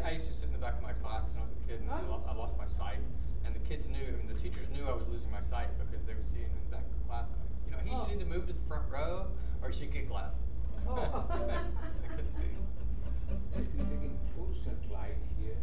I used to sit in the back of my class when I was a kid, and I lost my sight. And the kids knew, and the teachers knew I was losing my sight because they were seeing in the back of the class. You know, he should either move to the front row or he should get glasses. Oh. I couldn't see. If you're taking fluorescent light here,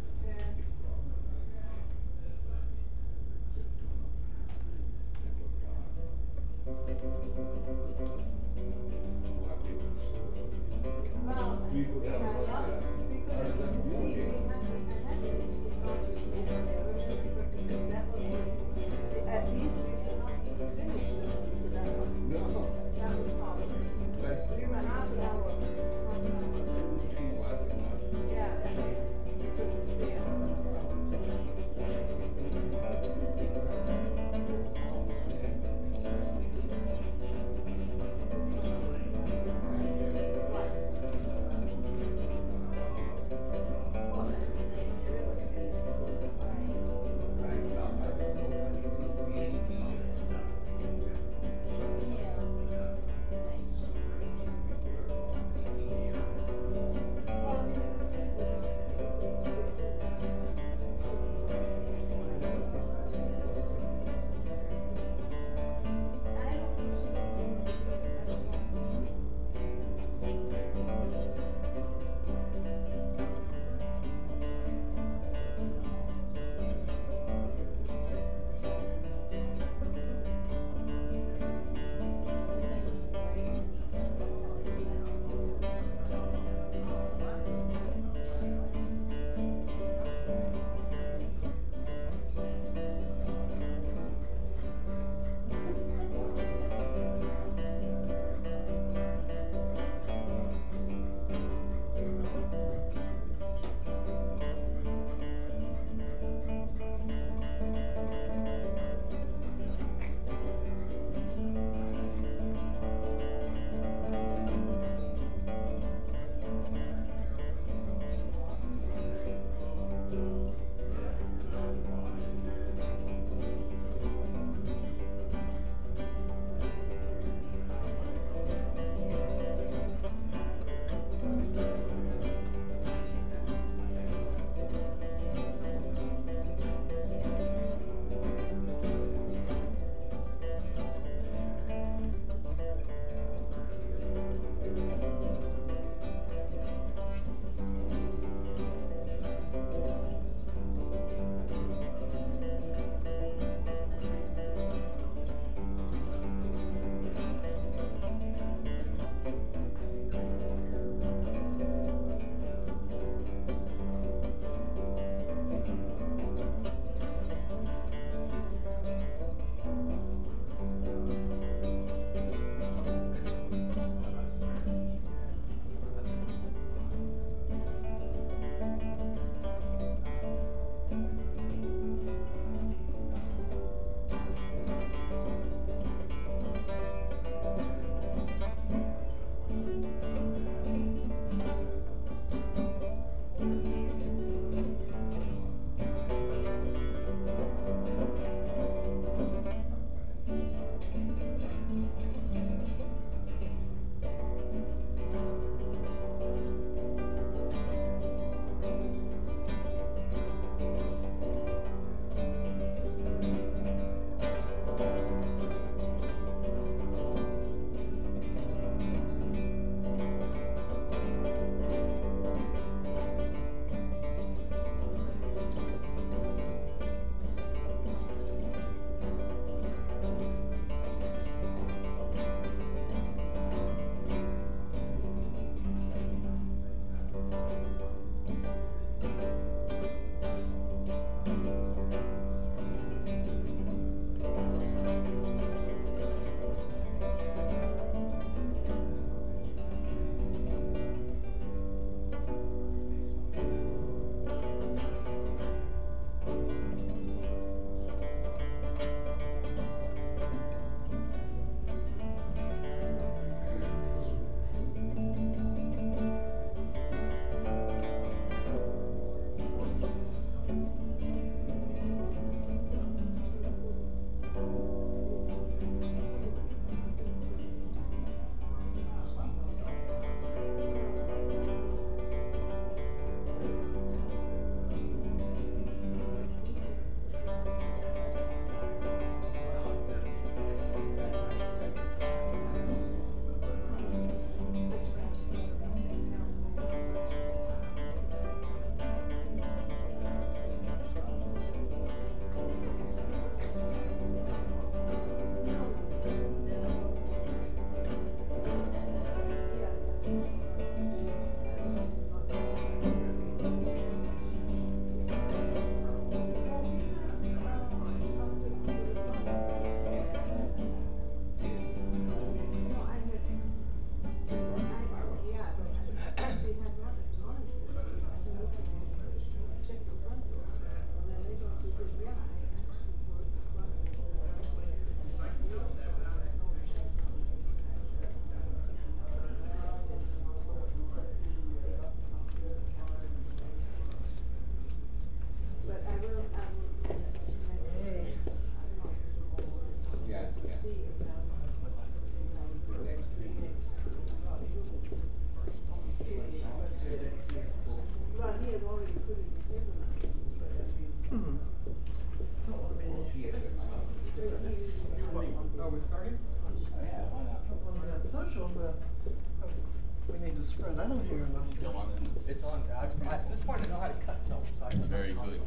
need to spread out here a little. Still on, isn't it? It's on. At this point, I know how to cut film, so I don't Very know. good.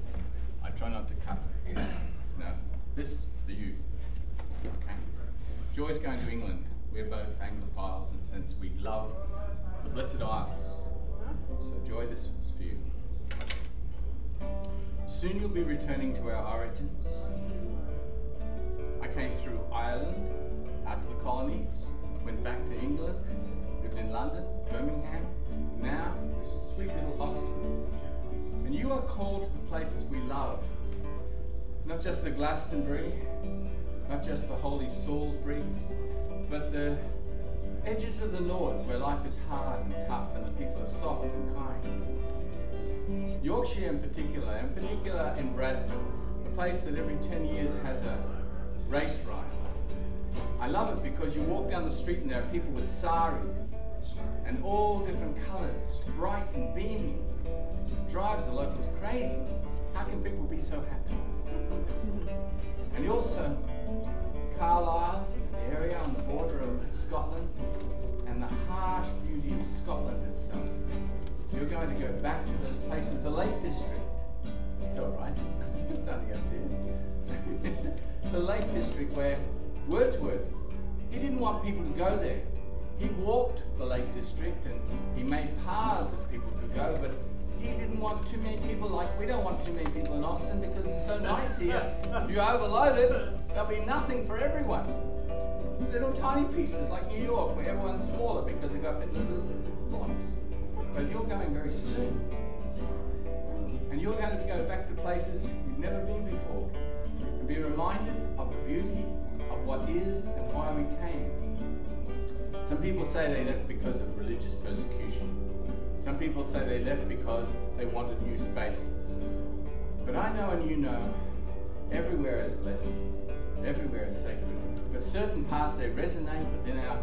I try not to cut. No, this is for you. Okay. Joy's going to England. We're both Anglophiles, and since we love the Blessed Isles, so Joy, this is for you. Soon you'll be returning to our origins. I came through Ireland, out to the colonies, went back to England, lived in London, Birmingham, now this sweet little Austin. And you are called to the places we love. Not just the Glastonbury, not just the holy Salisbury, but the edges of the north where life is hard and tough and the people are soft and kind. Yorkshire in particular in Bradford, a place that every 10 years has a race ride. I love it because you walk down the street and there are people with saris and all different colours, bright and beaming. It drives the locals crazy. How can people be so happy? And also Carlisle, the area on the border of Scotland, and the harsh beauty of Scotland itself. You're going to go back to those places, the Lake District. It's all right. It's only us here. The Lake District where Wordsworth, he didn't want people to go there. He walked the Lake District and he made paths that people could go, but he didn't want too many people. Like, we don't want too many people in Austin because it's so nice here. If you overload it, there'll be nothing for everyone. Little tiny pieces like New York where everyone's smaller because they've got little blocks. But you're going very soon. And you're going to go back to places you've never been before and be reminded of the beauty of what is and why we came. Some people say they left because of religious persecution. Some people say they left because they wanted new spaces. But I know and you know, everywhere is blessed, everywhere is sacred. But certain parts, they resonate within our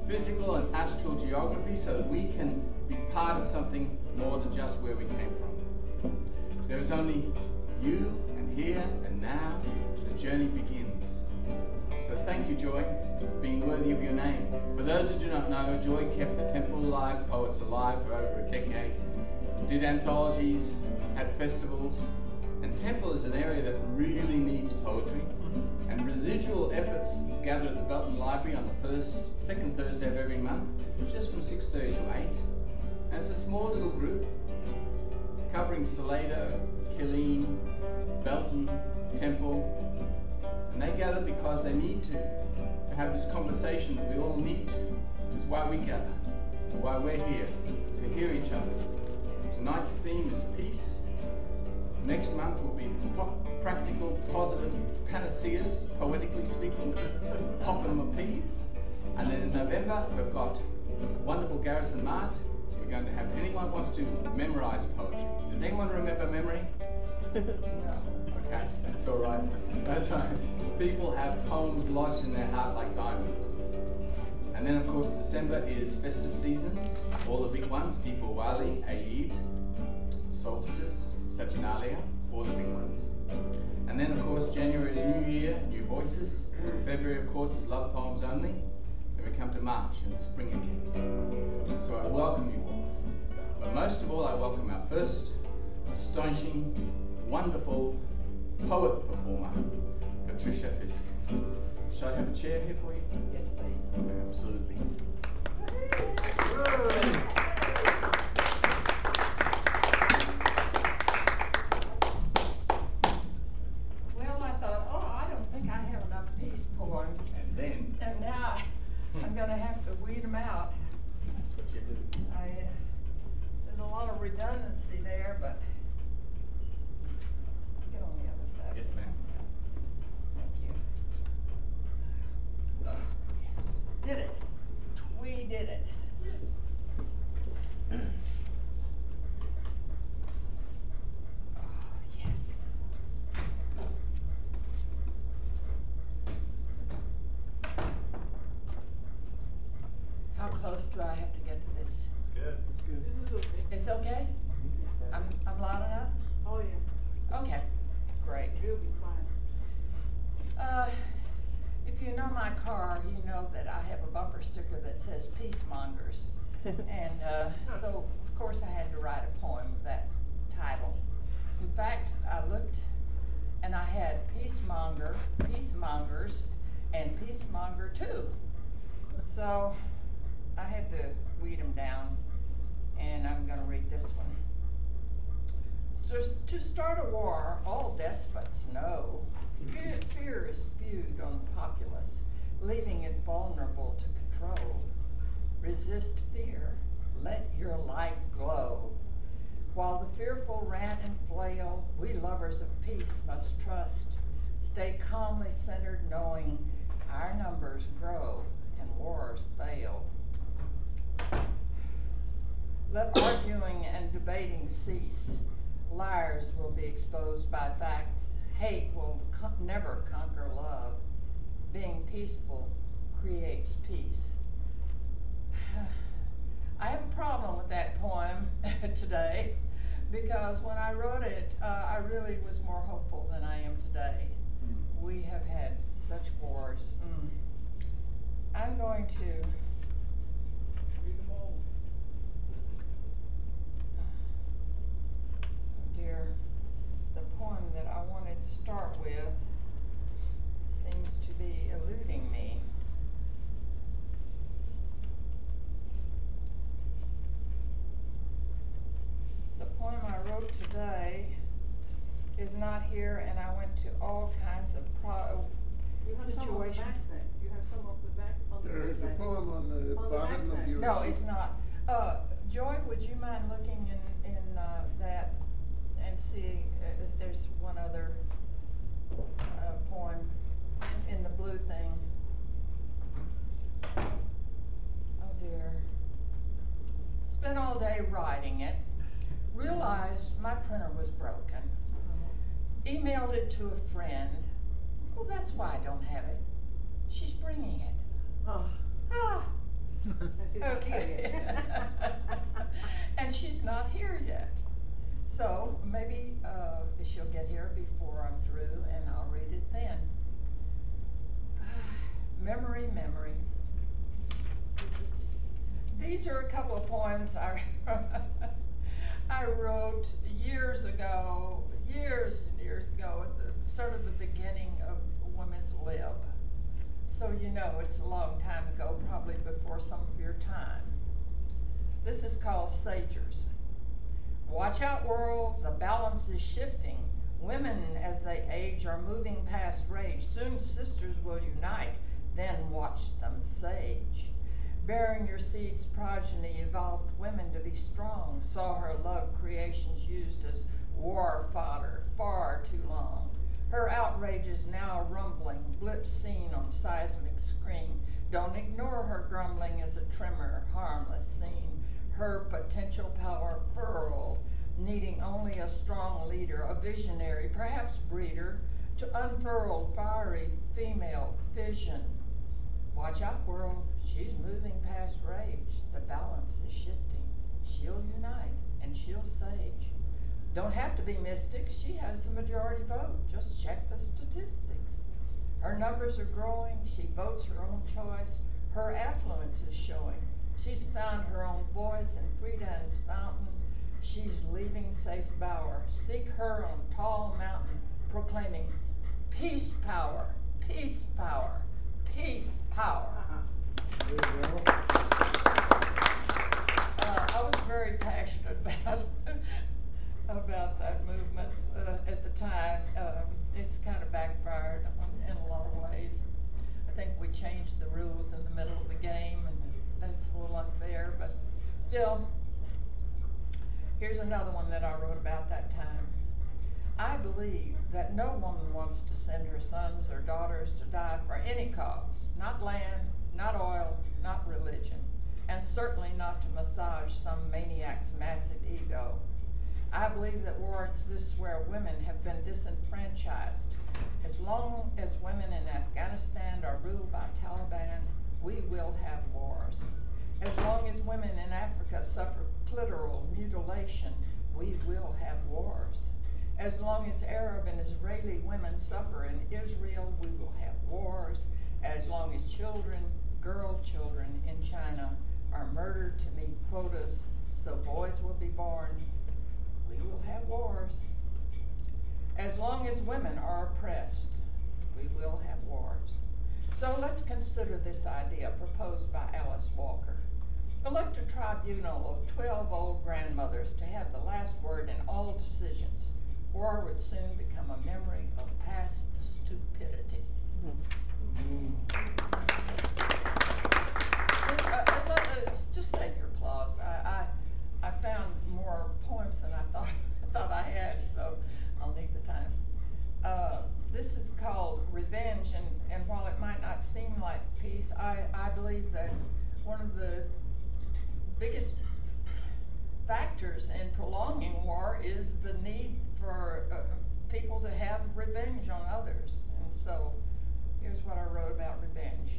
physical and astral geography so that we can be part of something more than just where we came from. There is only you and here and now. The journey begins. So thank you, Joy, for being worthy of your name. For those who do not know, Joy kept the temple alive, poets alive for over a decade, did anthologies, had festivals, and temple is an area that really needs poetry. And residual efforts gather at the Belton Library on the second Thursday of every month, just from 6:30 to 8. And it's a small little group covering Salado, Killeen, Belton, Temple. And they gather because they need to have this conversation that we all need to, which is why we gather, and why we're here, to hear each other. Tonight's theme is peace. Next month will be practical, positive panaceas, poetically speaking, popping of peas. And then in November, we've got wonderful Garrison Mart. We're going to have, anyone wants to memorize poetry. Does anyone remember memory? No. Okay, that's all right. That's right. People have poems lodged in their heart like diamonds. And then, of course, December is festive seasons, all the big ones, Deepawali, Eid, Solstice, Saturnalia, all the big ones. And then, of course, January is New Year, New Voices. February, of course, is Love Poems Only. Then we come to March and spring again. So I welcome you all. But most of all, I welcome our first astonishing, wonderful poet performer, Patricia Fiske. Shall I have a chair here for you? Yes, please. Absolutely. Well, I thought, I don't think I have enough peace poems. And now I'm going to have to weed them out. That's what you do. There's a lot of redundancy there, but get on the other side. Yes, ma'am. Thank you. Yes. Did it. We did it. Yes. Yes. How close do I have to get to this? Good. It's good. It's okay? I'm loud enough? Oh, yeah. Okay, great. You'll be fine. If you know my car, you know that I have a bumper sticker that says Peace Mongers. And so, of course, I had to write a poem of that title. In fact, I looked and I had peacemonger, peacemongers, and peacemonger too. So I had to weed them down, and I'm going to read this one. So to start a war, all despots know. Fear is spewed on the populace, leaving it vulnerable to control. Resist fear, let your light glow. While the fearful rant and flail, we lovers of peace must trust. Stay calmly centered, knowing our numbers grow and wars fail. Let arguing and debating cease. Liars will be exposed by facts. Hate will never conquer love. Being peaceful creates peace. I have a problem with that poem today because when I wrote it, I really was more hopeful than I am today. We have had such wars. I'm going to Read them all. dear, the poem that I wanted to start with seems to be eluding me. The poem I wrote today is not here, and I went to all kinds of You have some on the back situations. side. You have some on the back, on the There is a back. poem on the On the bottom of backside. your. No, it's not. Joy, would you mind looking in that and see if there's one other poem in the blue thing? Oh dear. Spent all day writing it. Realized my printer was broken. Emailed it to a friend. Well, that's why I don't have it. She's bringing it. Oh. Ah. And she's not here Okay. yet. And she's not here yet. So maybe she'll get here before I'm through and I'll read it then. Memory, memory. These are a couple of poems I wrote years ago, years and years ago, at the sort of the beginning of Women's Lib. So you know it's a long time ago, probably before some of your time. This is called Sagers. Watch out, world, the balance is shifting. Women, as they age, are moving past rage. Soon sisters will unite, then watch them sage. Bearing your seed's progeny evolved women to be strong, saw her love creations used as war fodder far too long. Her outrage is now rumbling, blips seen on seismic screen. Don't ignore her grumbling as a tremor, harmless scene. Her potential power furled, needing only a strong leader, a visionary, perhaps breeder, to unfurl fiery female vision. Watch out, world, she's moving past rage. The balance is shifting. She'll unite and she'll sage. Don't have to be mystic, she has the majority vote. Just check the statistics. Her numbers are growing, she votes her own choice. Her affluence is showing. She's found her own voice in Friedan's fountain. She's leaving safe bower. Seek her on tall mountain, proclaiming peace power, peace power, peace power. There you go. I was very passionate about that movement at the time. It's kind of backfired in a lot of ways. I think we changed the rules in the middle of the game, and that's a little unfair, but still. Here's another one that I wrote about that time. I believe that no woman wants to send her sons or daughters to die for any cause, not land, not oil, not religion, and certainly not to massage some maniac's massive ego. I believe that wars this where women have been disenfranchised. As long as women in Afghanistan are ruled by Taliban, we will have wars. As long as women in Africa suffer clitoral mutilation, we will have wars. As long as Arab and Israeli women suffer in Israel, we will have wars. As long as children, girl children in China, are murdered to meet quotas, so boys will be born. We will have wars. As long as women are oppressed, we will have wars. So let's consider this idea proposed by Alice Walker. Elect a tribunal of 12 old grandmothers to have the last word in all decisions. War would soon become a memory of past stupidity. Just save your applause. I found more poems than I thought I had, so I'll need the time. This is called Revenge, and while it might not seem like peace, I believe that one of the biggest factors in prolonging war is the need for people to have revenge on others. And so here's what I wrote about revenge.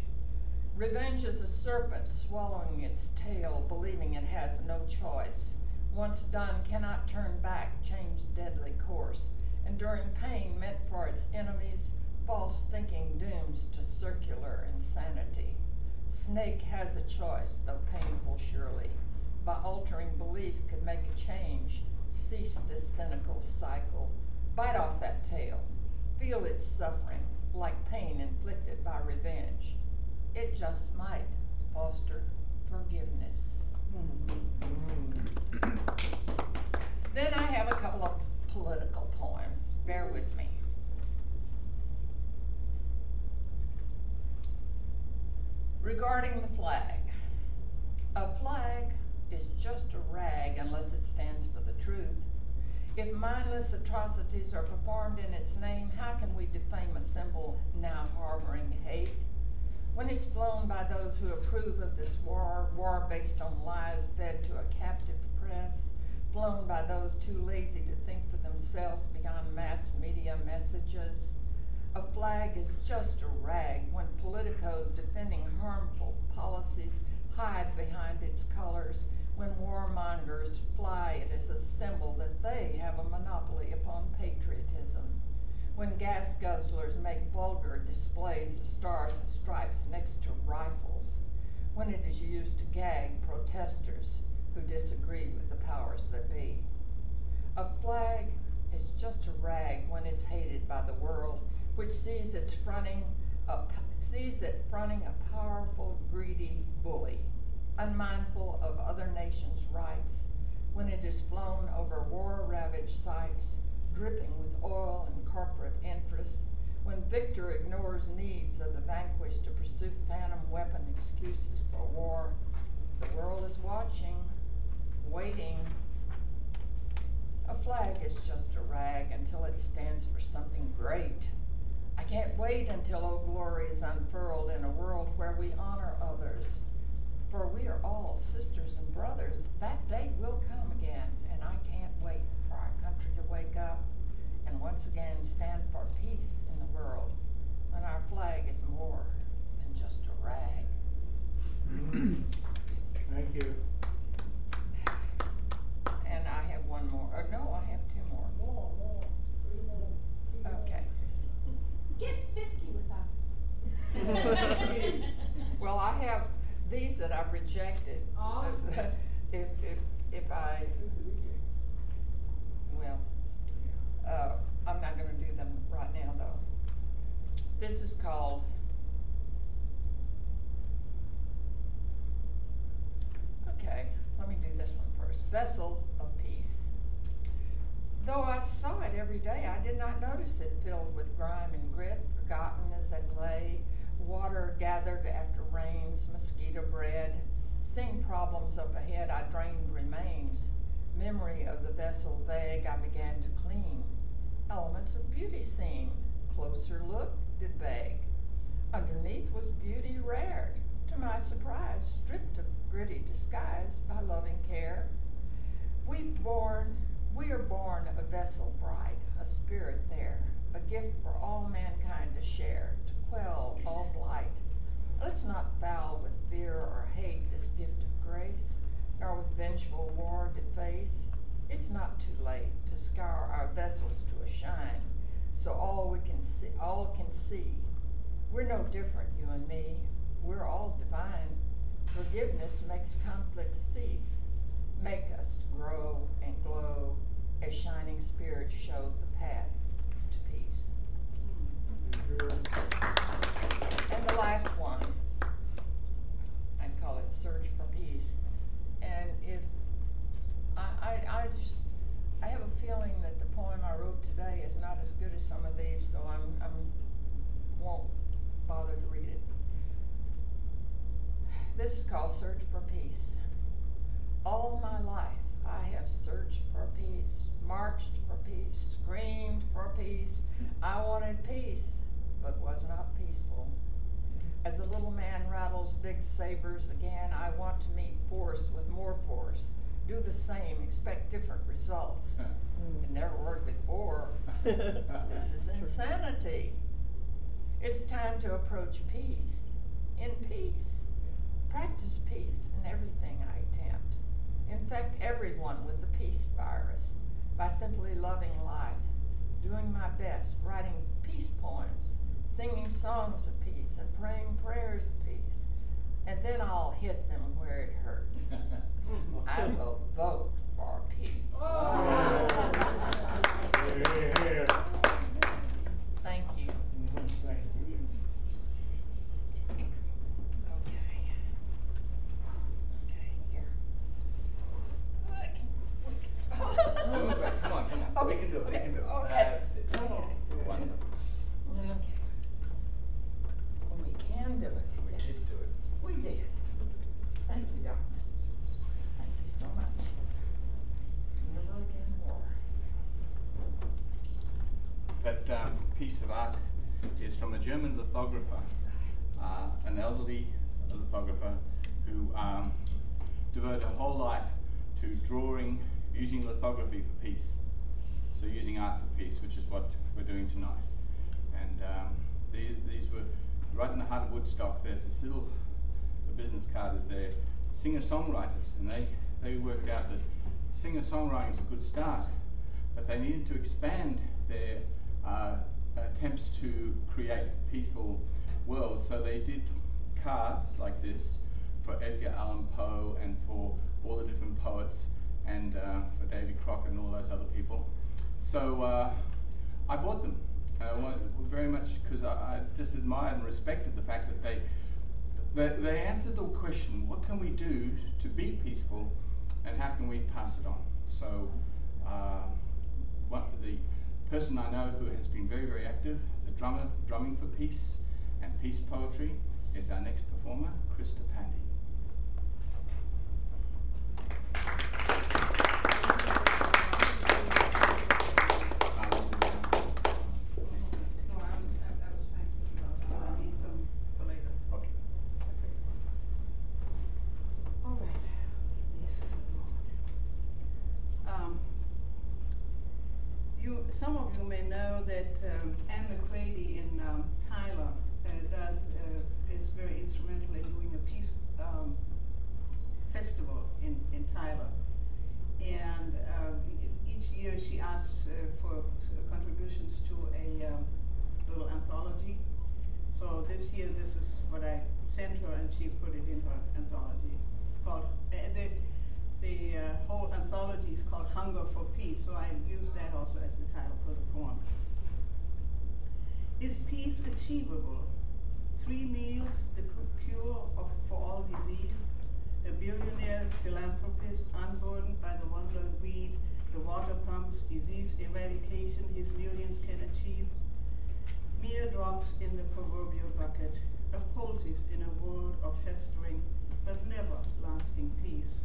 Revenge is a serpent swallowing its tail, believing it has no choice. Once done, cannot turn back, change deadly course. Enduring pain meant for its enemies, false thinking dooms to circular insanity. Snake has a choice, though painful surely. By altering belief could make a change. Cease this cynical cycle. Bite off that tail. Feel its suffering, like pain inflicted by revenge. It just might foster forgiveness. Then I have a couple of political poems. Bear with me. Regarding the flag. A flag is just a rag unless it stands for the truth. If mindless atrocities are performed in its name, how can we defame a symbol now harboring hate? When it's flown by those who approve of this war based on lies fed to a captive press, flown by those too lazy to think for themselves beyond mass media messages. A flag is just a rag when politicos defending harmful policies hide behind its colors, when warmongers fly it as a symbol that they have a monopoly upon patriotism, when gas guzzlers make vulgar displays of stars and stripes next to rifles, when it is used to gag protesters who disagree with the powers that be. A flag is just a rag when it's hated by the world, which sees it fronting a powerful, greedy bully, unmindful of other nations' rights, when it is flown over war-ravaged sites, dripping with oil and corporate interests, when victor ignores needs of the vanquished to pursue phantom weapon excuses for war. The world is watching, waiting. A flag is just a rag until it stands for something great. I can't wait until Old Glory is unfurled in a world where we honor others. For we are all sisters and brothers. That day will come again, and I can't wait for our country to wake up and once again stand for peace in the world when our flag is more than just a rag. Thank you. And I have one more. No, I have two more. More. Okay. Get Fiske with us. Well, I have these that I've rejected. Oh. If I, well, I'm not going to do them right now though. This is called Okay, let me do this one first. Vessel of Peace. Though I saw it every day, I did not notice it filled with grime and grit, forgotten as it lay, water gathered after rains, mosquito bred. Seeing problems up ahead, I drained remains. Memory of the vessel vague, I began to clean. Elements of beauty seen, closer look did beg. Underneath was beauty rare, to my surprise, stripped of gritty disguise by loving care. We are born a vessel bright, a spirit there, a gift for all mankind to share, to quell all blight. Let's not foul with fear or hate this gift of grace, nor with vengeful war deface. It's not too late to scour our vessels to a shine, so all can see. We're no different, you and me. We're all divine. Forgiveness makes conflict cease, make us grow and glow as shining spirits show the path to peace. And the last one, I'd call it Search for Peace. And if I have a feeling that the poem I wrote today is not as good as some of these, so I won't bother to read it. This is called Search for Peace. All my life I have searched for peace, marched for peace, screamed for peace. I wanted peace, but was not peaceful. As the little man rattles big sabers again, I want to meet force with more force. Do the same, expect different results. It never worked before. This is insanity. It's time to approach peace, in peace. Practice peace in everything I attempt. Infect everyone with the peace virus by simply loving life, doing my best, writing peace poems, singing songs of peace, and praying prayers of peace. And then I'll hit them where it hurts. I will vote for peace. Thank you. Thank you. Okay, here. Come on. We can do it. Okay. Okay. That's it. Okay. Wonderful. Okay. Well, we can do it. We Yes. did do it. We did. Thank you, Doctor. Thank you so much. Never again war. That piece of art is from a German lithographer, an elderly lithographer who devoted her whole life to drawing, using lithography for peace. So using art for peace, which is what we're doing tonight. And these were right in the heart of Woodstock. There's this little business card is there, singer-songwriters, and they worked out that singer-songwriting is a good start, but they needed to expand their attempts to create a peaceful world. So they did cards like this for Edgar Allan Poe and for all the different poets and for Davy Crockett and all those other people. So I bought them very much because I just admired and respected the fact that they answered the question, what can we do to be peaceful and how can we pass it on? So the person I know who has been very, very active, the drumming for peace and peace poetry, is our next performer, Krista Pandy. Some of you may know that Anne McCready in Tyler is very instrumental in doing a peace festival in Tyler. And each year she asks for contributions to a little anthology. So this year this is what I sent her and she put it in her anthology. It's called, the whole anthology is called Hunger for Peace, so I used that also as the title for the poem. Is peace achievable? 3 meals, the cure for all disease? A billionaire philanthropist unburdened by the wonder of greed, the water pumps, disease eradication his millions can achieve? Mere drops in the proverbial bucket, a poultice in a world of festering but never lasting peace.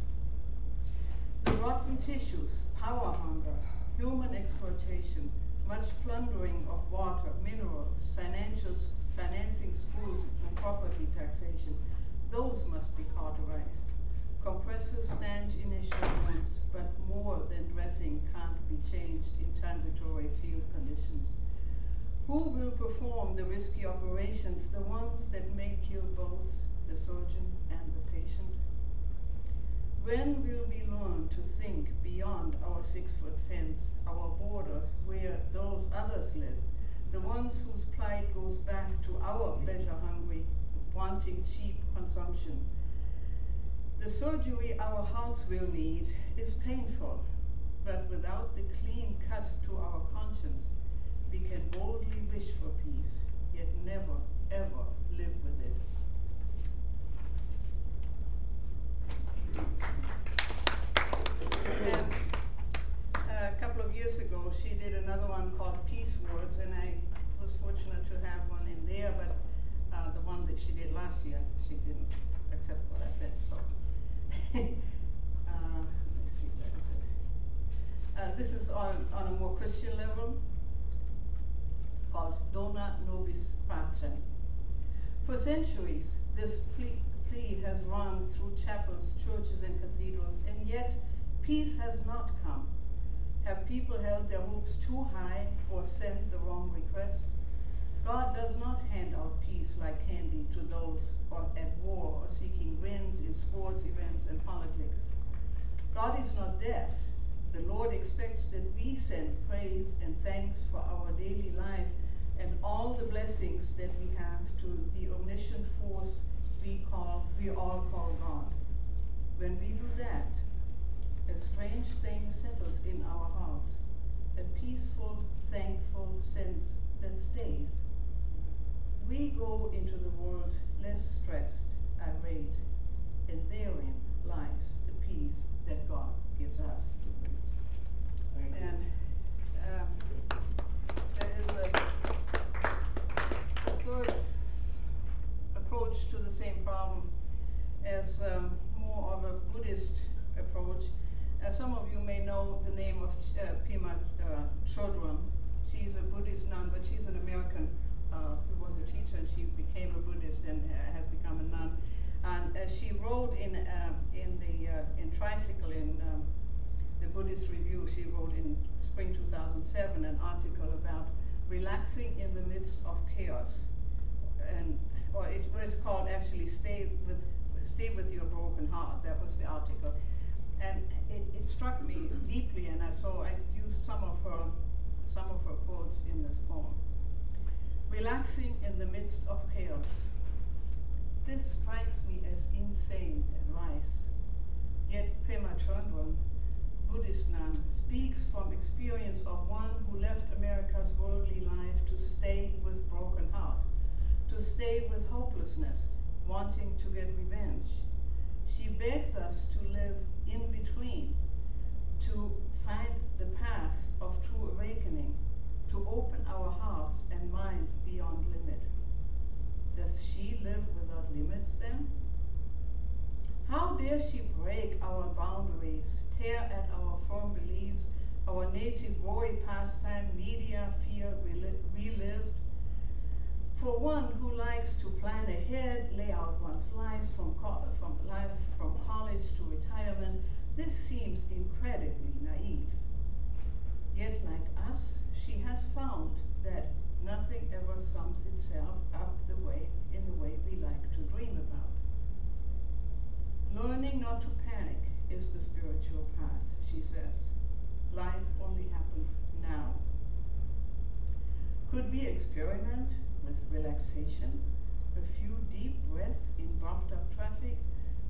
The rotten tissues, power hunger, human exploitation, much plundering of water, minerals, financing schools through property taxation, those must be cauterized. Compressors stanch initial wounds, but more than dressing can't be changed in transitory field conditions. Who will perform the risky operations, the ones that may kill both the surgeon and the patient? When will we learn to think beyond our 6-foot fence, our borders, where those others live, the ones whose plight goes back to our pleasure-hungry, wanting cheap consumption? The surgery our hearts will need is painful, but without the clean cut to our conscience, we can boldly wish for peace, yet never, ever live with it. And a couple of years ago, she did another one called Peace Words, and I was fortunate to have one in there, but the one that she did last year, she didn't accept what I said, so. Let me see, that is it. This is on a more Christian level. It's called Dona Nobis Pacem. For centuries, this plea has rung through chapels, churches, and cathedrals, and yet peace has not come. Have people held their hopes too high or sent the wrong request? God does not hand out peace like candy to those at war or seeking wins in sports events and politics. God is not deaf. The Lord expects that we send praise and thanks for our daily life and all the blessings that we have to the omniscient force we all call God. When we do that, a strange thing settles in our hearts, a peaceful, thankful sense that stays. We go into the world less stressed, irate, and therein lies the peace that God gives us. And there is a third approach to the same problem as more of a Buddhist approach. Some of you may know the name of Pema Chodron. She's a Buddhist nun, but she's an American who was a teacher, and she became a Buddhist and has become a nun. And she wrote in Tricycle in the Buddhist Review, she wrote in spring 2007 an article about relaxing in the midst of chaos, or it was called actually "Stay with Your Broken Heart." That was the article, and it struck me deeply, and so I used some of her quotes in this poem. Relaxing in the midst of chaos. This strikes me as insane advice. Yet Pema Chodron, Buddhist nun, speaks from experience of one who left America's worldly life to stay with broken heart, to stay with hopelessness, wanting to get revenge. She begs us to live in between, to find the path of true awakening, to open our hearts and minds beyond limit. Does she live without limits then? How dare she break our boundaries, tear at our firm beliefs, our native worry pastime, media, fear relived? For one who likes to plan ahead, lay out one's life from college to retirement, this seems incredibly naive. Yet like us, she has found that nothing ever sums itself up in the way we like to dream about. Learning not to panic is the spiritual path, she says. Life only happens now. Could we experiment with relaxation, a few deep breaths in bumped up traffic,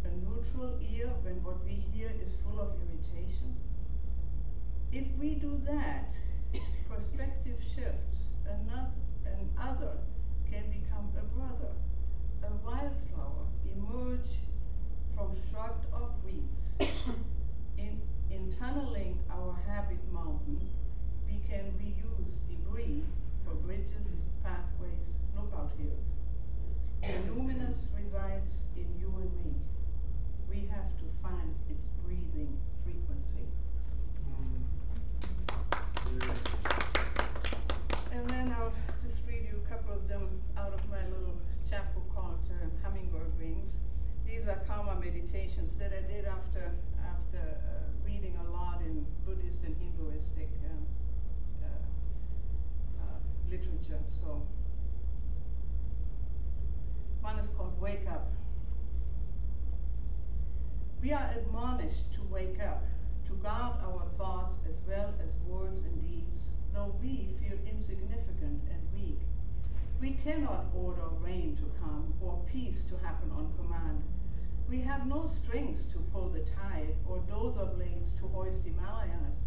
a neutral ear when what we hear is full of irritation? If we do that, perspective shifts, an other can become a brother, a wildflower emerge from shrugged off weeds. In tunneling our habit mountain, we can reuse debris for bridges, pathways, lookout hills. The luminous resides in you and me. We have to find its breathing frequency. And then I'll just read you a couple of them out of my little chapbook called Hummingbird Wings. These are karma meditations that I did after reading a lot in Buddhist and Hinduistic literature. So one is called Wake Up. We are admonished to wake up, to guard our thoughts as well as words and deeds, though we feel insignificant and weak. We cannot order rain to come or peace to happen on command. We have no strings to pull the tide or dozer blades to hoist Himalayas.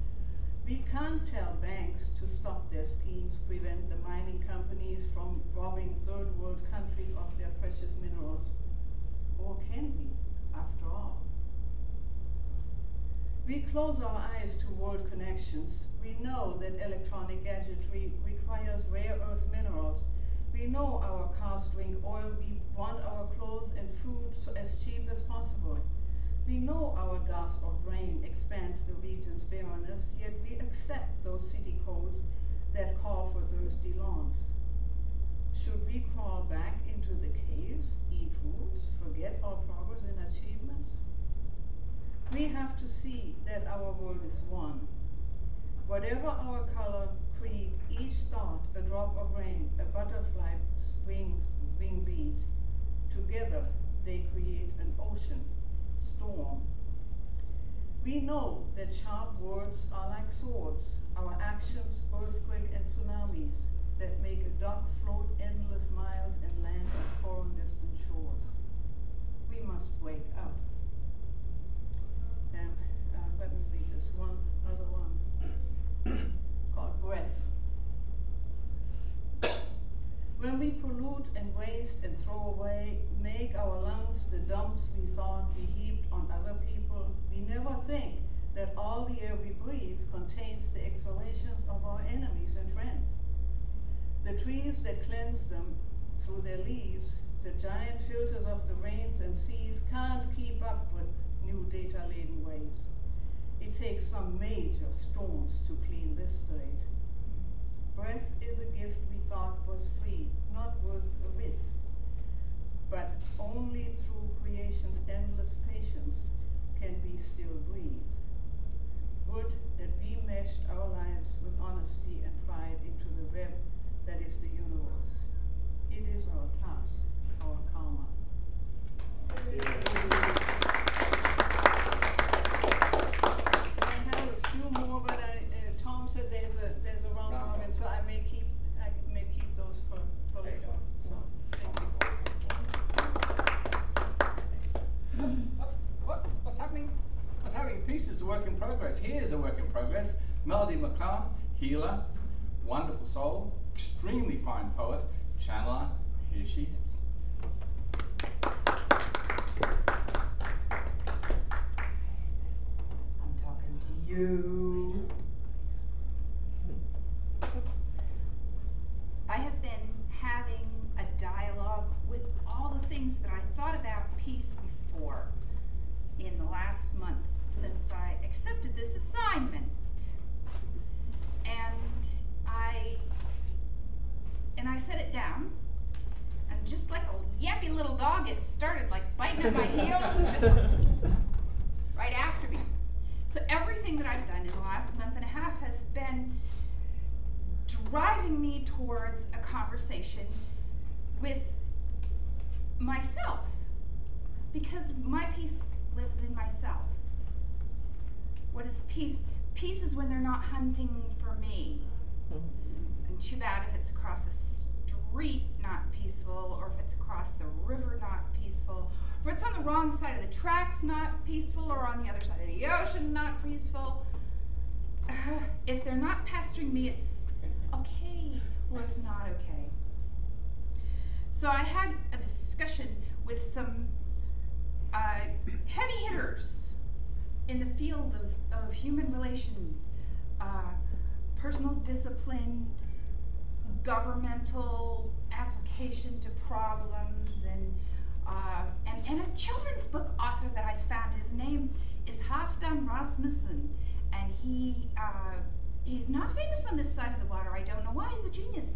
We can't tell banks to stop their schemes, prevent the mining companies from robbing third world countries of their precious minerals. Or can we, after all? We close our eyes to world connections. We know that electronic gadgetry requires rare earth minerals. We know our cars drink oil. We want our clothes and food as cheap as possible. We know our dearth of rain expands the region's barrenness, yet we accept those city codes that call for thirsty lawns. Should we crawl back into the caves, eat foods, forget our progress and achievements? We have to see that our world is one. Whatever our color, creed, each thought, a drop of rain, a butterfly's wing beat, together they create an ocean, storm. We know that sharp words are like swords, our actions, earthquake and tsunamis that make a dock float endless miles and land on foreign distant shores. We must wake up. And let me read this other one called breath. When we pollute and waste and throw away, make our lungs the dumps we thought we heaped on other people, we never think that all the air we breathe contains the exhalations of our enemies and friends. The trees that cleanse them through their leaves, the giant filters of the rains and seas can't keep up with new data-laden waves. It takes some major storms to clean this slate. Breath is a gift we thought was free, not worth a bit. But only through creation's endless patience can we still breathe. Would that we meshed our lives with honesty and pride into the web that is the universe. It is our task, our karma. I have a few more, but Thom said there's a round robin, so I may keep those for later. So, thank you. What's happening? What's happening? Peace is a work in progress. Here's a work in progress. Melody McClellan, healer, wonderful soul, extremely fine poet, channeler. Here she is. I'm talking to you. I have been having a dialogue with all the things that I thought about peace before in the last month since I accepted this assignment. And I set it down, and just like a yappy little dog, it started like biting at my heels and just right after me. So everything that I've done in the last month and a half has been driving me towards a conversation with myself, because my peace lives in myself. What is peace? Peace is when they're not hunting for me. And too bad if it's across the street, not peaceful, or if it's across the river, not peaceful, or if it's on the wrong side of the tracks, not peaceful, or on the other side of the ocean, not peaceful. If they're not pestering me, it's okay. Well, it's not okay. So I had a discussion with some heavy hitters in the field of human relations, personal discipline, governmental application to problems, and a children's book author that I found. His name is Halfdan Rasmussen, and he's not famous on this side of the water. I don't know why. He's a genius.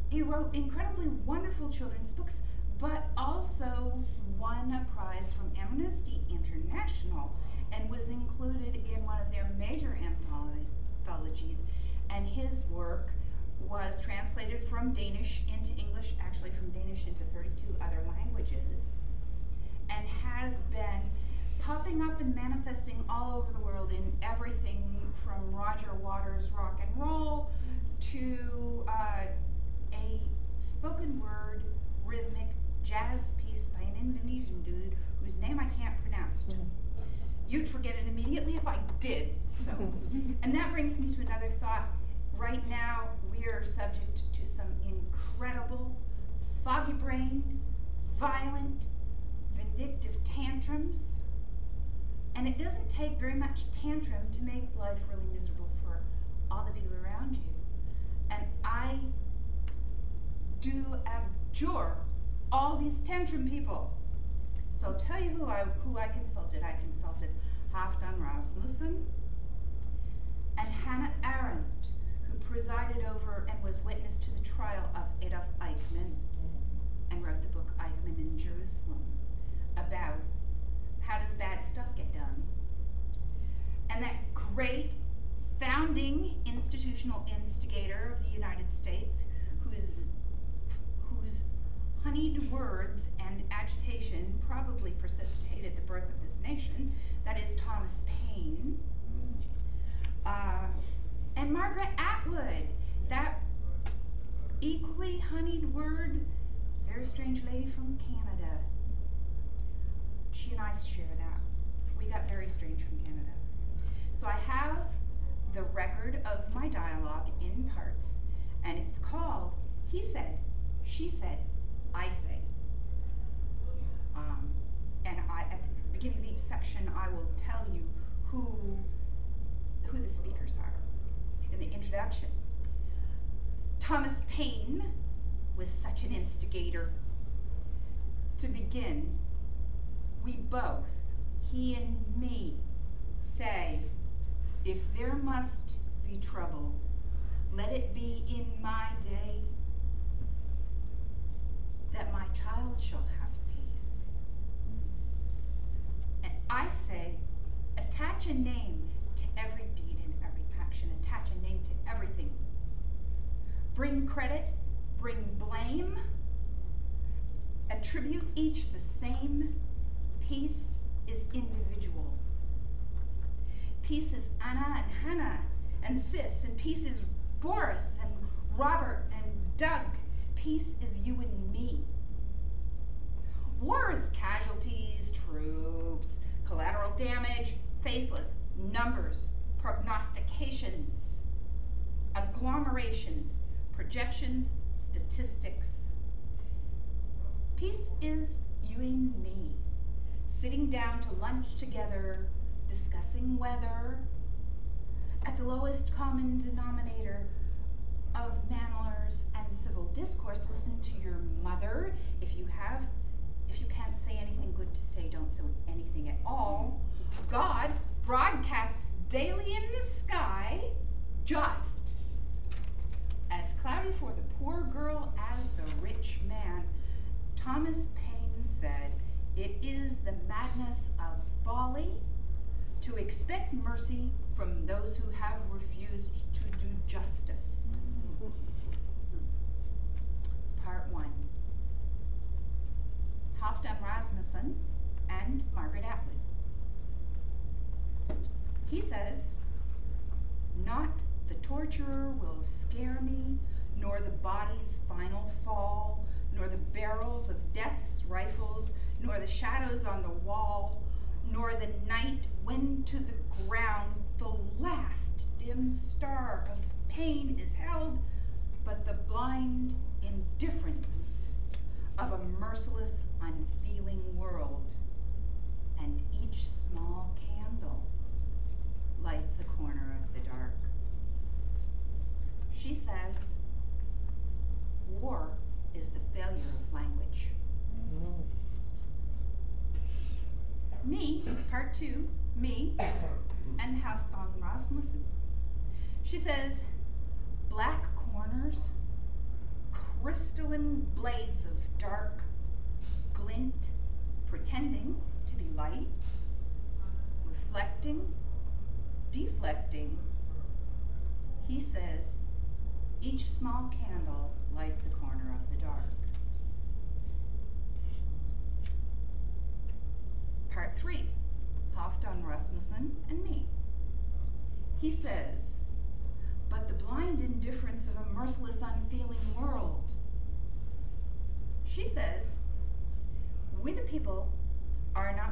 He wrote incredibly wonderful children's books, but also won a prize from Amnesty International and was included in one of their major anthologies. And his work was translated from Danish into English, actually from Danish into 32 other languages, and has been popping up and manifesting all over the world in everything from Roger Waters' rock and roll to a spoken word rhythmic jazz piece by an Indonesian dude whose name I can't pronounce. Just you'd forget it immediately if I did. So, and that brings me to another thought. Right now, we are subject to some incredible, foggy-brained, violent, vindictive tantrums. And it doesn't take very much tantrum to make life really miserable for all the people around you. And I do abjure all these tantrum people. So I'll tell you who I consulted. I consulted Halfdan Rasmussen and Hannah Arendt, who presided over and was witness to the trial of Adolf Eichmann and wrote the book Eichmann in Jerusalem about how does bad stuff get done. And that great founding institutional instigator of the United States, whose honeyed words and agitation probably precipitated the birth of this nation, that is Thomas Paine. And Margaret Atwood, that equally honeyed word, very strange lady from Canada. She and I share that. We got very strange from Canada. So I have the record of my dialogue in parts, and it's called He Said, She Said, I Say. And at the beginning of each section, I will tell you who the speakers are in the introduction. Thomas Paine was such an instigator. To begin, we both, he and me, say, if there must be trouble, let it be in my day, that my child shall have peace. And I say, attach a name to every deed and every action. Attach a name to everything. Bring credit, bring blame, attribute each the same. Peace is individual. Peace is Anna and Hannah and Sis, and peace is Boris and Robert and Doug. Peace is you and me. War is casualties, troops, collateral damage, faceless, numbers, prognostications, agglomerations, projections, statistics. Peace is you and me, sitting down to lunch together, discussing weather, at the lowest common denominator of manners and civil discourse. Listen to your mother. If you can't say anything good to say, don't say anything at all. God broadcasts daily in the sky, just as cloudy for the poor girl as the rich man. Thomas Paine said, it is the madness of folly to expect mercy from those who have refused to do justice. Part 1. Halfdan Rasmussen and Margaret Atwood. He says, not the torturer will scare me, nor the body's final fall, nor the barrels of death's rifles, nor the shadows on the wall, nor the night when to the ground the last dim star of pain is held, but the blind indifference of a merciless, unfeeling world. And each small candle lights a corner of the dark. She says, war is the failure of language. Me, part 2, me, and Halfdan Rasmussen. She says, black corners, crystalline blades of dark glint, pretending to be light, reflecting, deflecting. He says, each small candle lights a corner of the dark. Part 3, Halfdan Rasmussen and me. He says, but the blind indifference of a merciless, unfeeling world. She says, we the people are not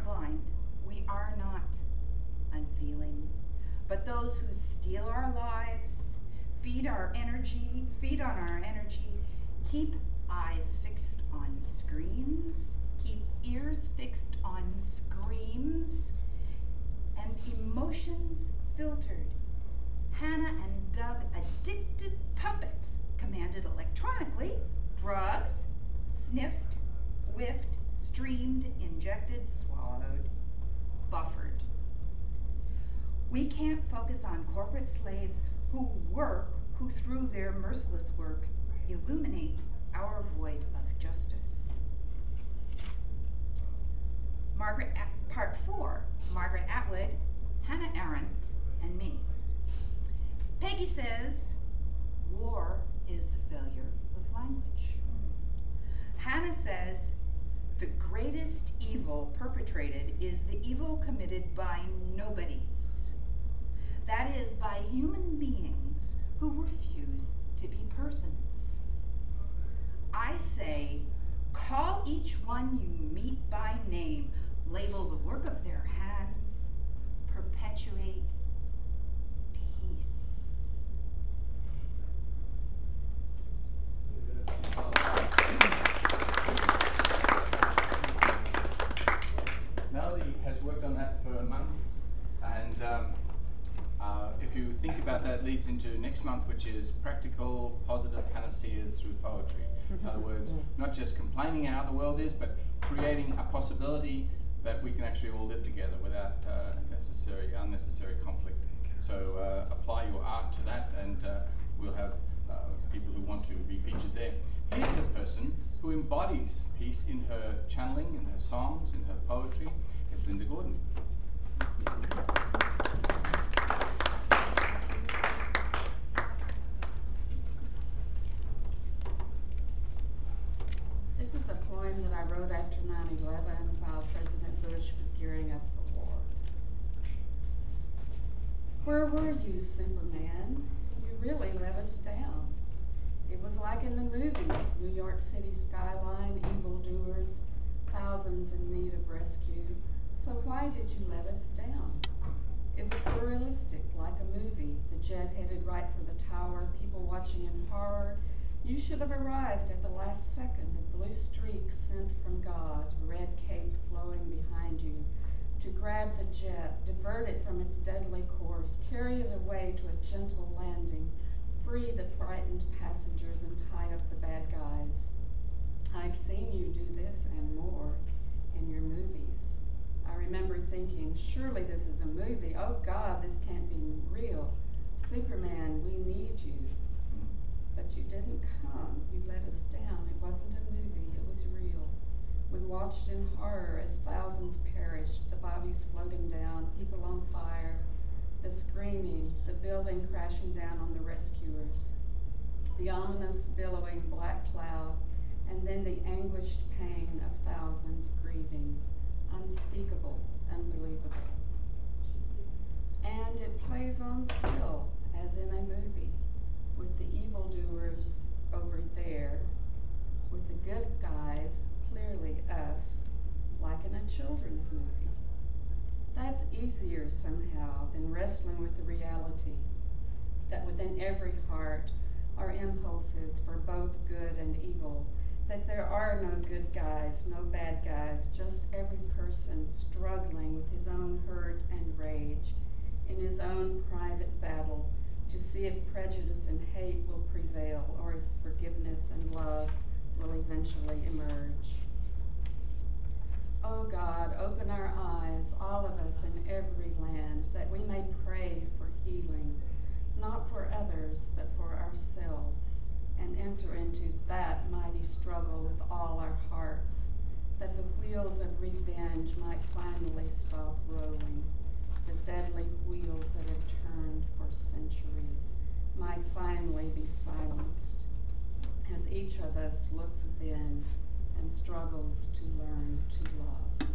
but those who steal our lives, feed on our energy, keep eyes fixed on screens, keep ears fixed on screams, and emotions filtered. Hannah and Doug, addicted puppets, commanded electronically, drugs, sniffed, whiffed, streamed, injected, swallowed, buffered. We can't focus on corporate slaves who through their merciless work, illuminate our void of justice. Part 4, Margaret Atwood, Hannah Arendt, and me. Peggy says, war is the failure of language. Hannah says, the greatest evil perpetrated is the evil committed by nobodies. That is, by human beings who refuse to be persons. I say, call each one you meet by name, label the work of their hands, perpetuate peace. Melody has worked on that for a month, and if you think about that, leads into next month, which is practical, positive panaceas through poetry. In other words, not just complaining how the world is, but creating a possibility that we can actually all live together without unnecessary conflict. So apply your art to that, and we'll have people who want to be featured there. Here's a person who embodies peace in her channeling, in her songs, in her poetry. It's Linda Gordon. This is a poem that I wrote after 9/11 while President Bush was gearing up for war. Where were you, Superman? You really let us down. It was like in the movies, New York City skyline, evildoers, thousands in need of rescue. So why did you let us down? It was surrealistic, like a movie. The jet headed right for the tower, people watching in horror. You should have arrived at the last second, a blue streak sent from God, red cape flowing behind you, to grab the jet, divert it from its deadly course, carry it away to a gentle landing, free the frightened passengers and tie up the bad guys. I've seen you do this and more in your movies. I remember thinking, surely this is a movie. Oh God, this can't be real. Superman, we need you. But you didn't come. You let us down. It wasn't a movie. It was real. We watched in horror as thousands perished, the bodies floating down, people on fire, the screaming, the building crashing down on the rescuers, the ominous billowing black cloud, and then the anguished pain of thousands grieving, unspeakable, unbelievable. And it plays on still, as in a movie, with the evildoers over there, with the good guys, clearly us, like in a children's movie. That's easier somehow than wrestling with the reality that within every heart are impulses for both good and evil, that there are no good guys, no bad guys, just every person struggling with his own hurt and rage in his own private battle to see if prejudice and hate will prevail or if forgiveness and love will eventually emerge. Oh God, open our eyes, all of us in every land, that we may pray for healing, not for others, but for ourselves, and enter into that mighty struggle with all our hearts, that the wheels of revenge might finally stop rolling. The deadly wheels that have turned for centuries might finally be silenced as each of us looks within and struggles to learn to love.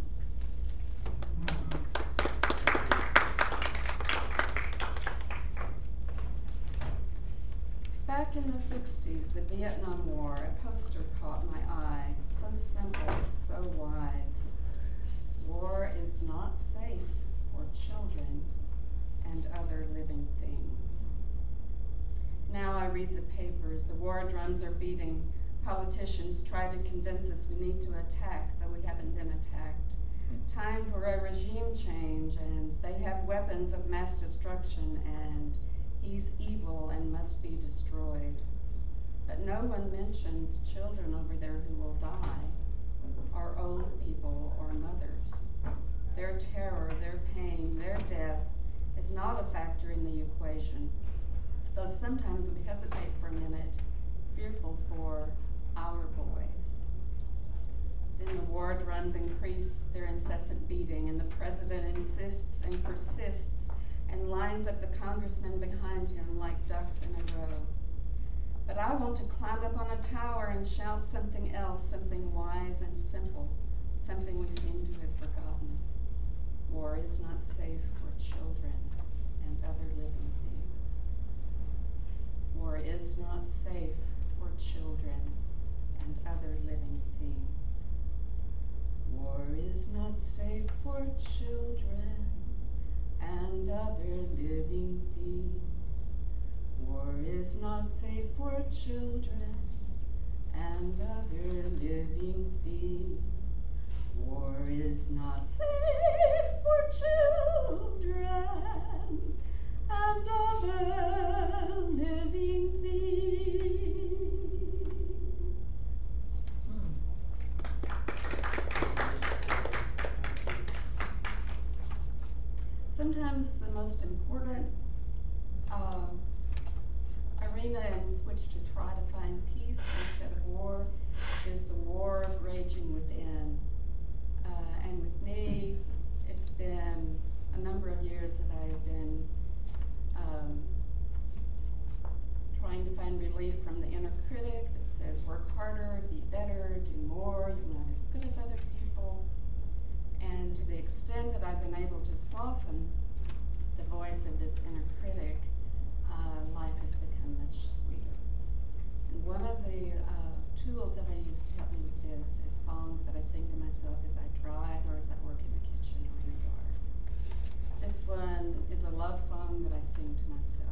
Back in the 60s, the Vietnam War, a poster caught my eye, so simple, so wise. War is not safe for children and other living read the papers. The war drums are beating. Politicians try to convince us we need to attack, though we haven't been attacked. Time for a regime change, and they have weapons of mass destruction, and he's evil and must be destroyed. But no one mentions children over there who will die, or old people or mothers. Their terror, their pain, their death is not a factor in the equation, though sometimes we hesitate for a minute, fearful for our boys. Then the war drums increase their incessant beating, and the president insists and persists and lines up the congressmen behind him like ducks in a row. But I want to climb up on a tower and shout something else, something wise and simple, something we seem to have forgotten. War is not safe for children and other living things. War is not safe for children and other living things. War is not safe for children and other living things. War is not safe for children and other living things. War is not safe for children and other living things. Sometimes the most important arena in which to try to find peace instead of war is the war raging within. And with me, it's been a number of years that I have been trying to find relief from the inner critic that says work harder, be better, do more, you're not as good as other people. And to the extent that I've been able to soften the voice of this inner critic, life has become much sweeter. And one of the tools that I use to help me with this is songs that I sing to myself as I drive or as I work in the kitchen or in the yard. This one is a love song that I sing to myself.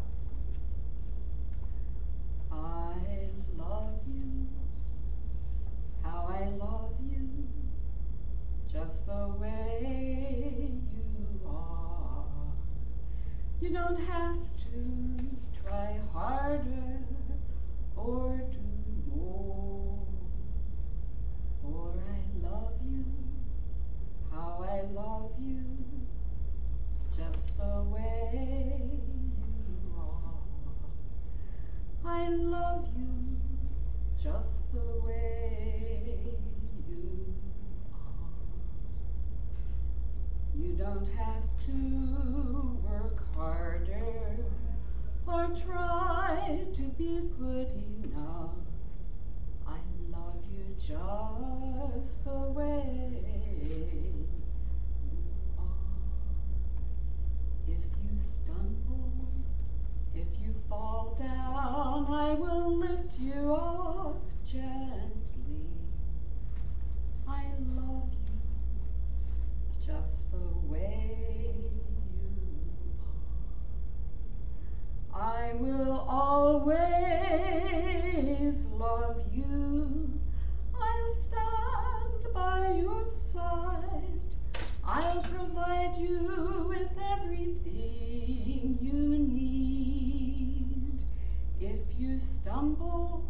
I love you, how I love you, just the way you are. You don't have to try harder or do more, for I love you, how I love you, just the way you are. I love you just the way you are. You don't have to work harder or try to be good enough. I love you just the way you are. If you stumble, if you fall down, I will lift you up gently. I love you just the way you are. I will always love you. I'll stand by your side. I'll provide you with everything you need. If you stumble,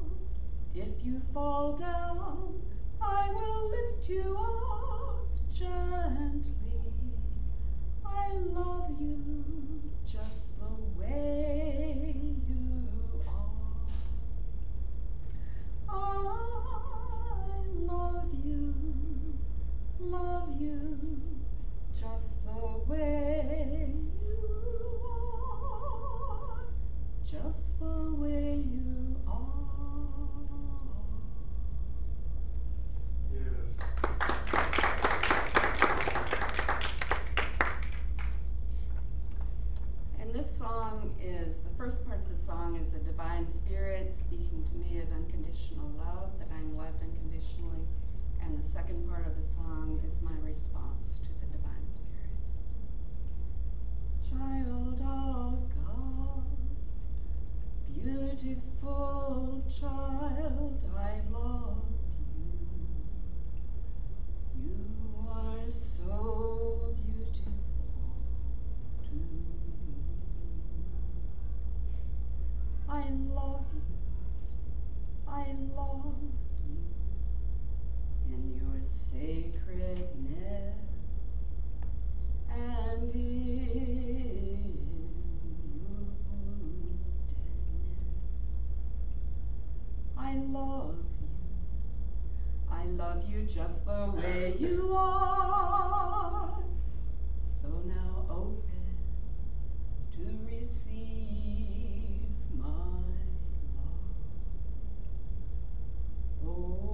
if you fall down, I will lift you up gently. I love you just the way you are. I love you just the way you are, just the way you are. Yes. And this song is, the first part of the song is a divine spirit speaking to me of unconditional love, that I'm loved unconditionally. And the second part of the song is my response to the divine spirit. Child of God, beautiful child, I love you. You are so beautiful to me. I love you. I love you in your sacredness and in your woundedness. I love you. I love you just the way you are. So now open to receive my love.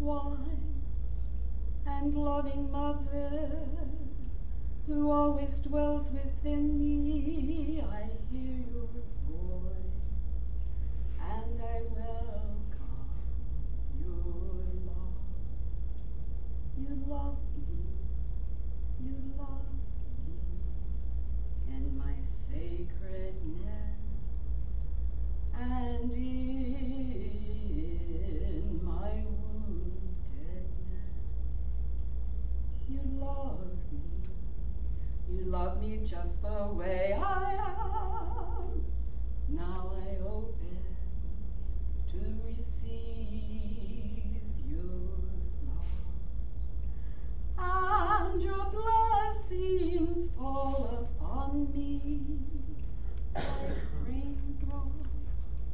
Wise and loving mother, who always dwells within me, I hear your voice, and I welcome your love. You love me, you love me in my sacredness and in my woundedness. You love me just the way I am. Now I open to receive your love, and your blessings fall upon me like raindrops,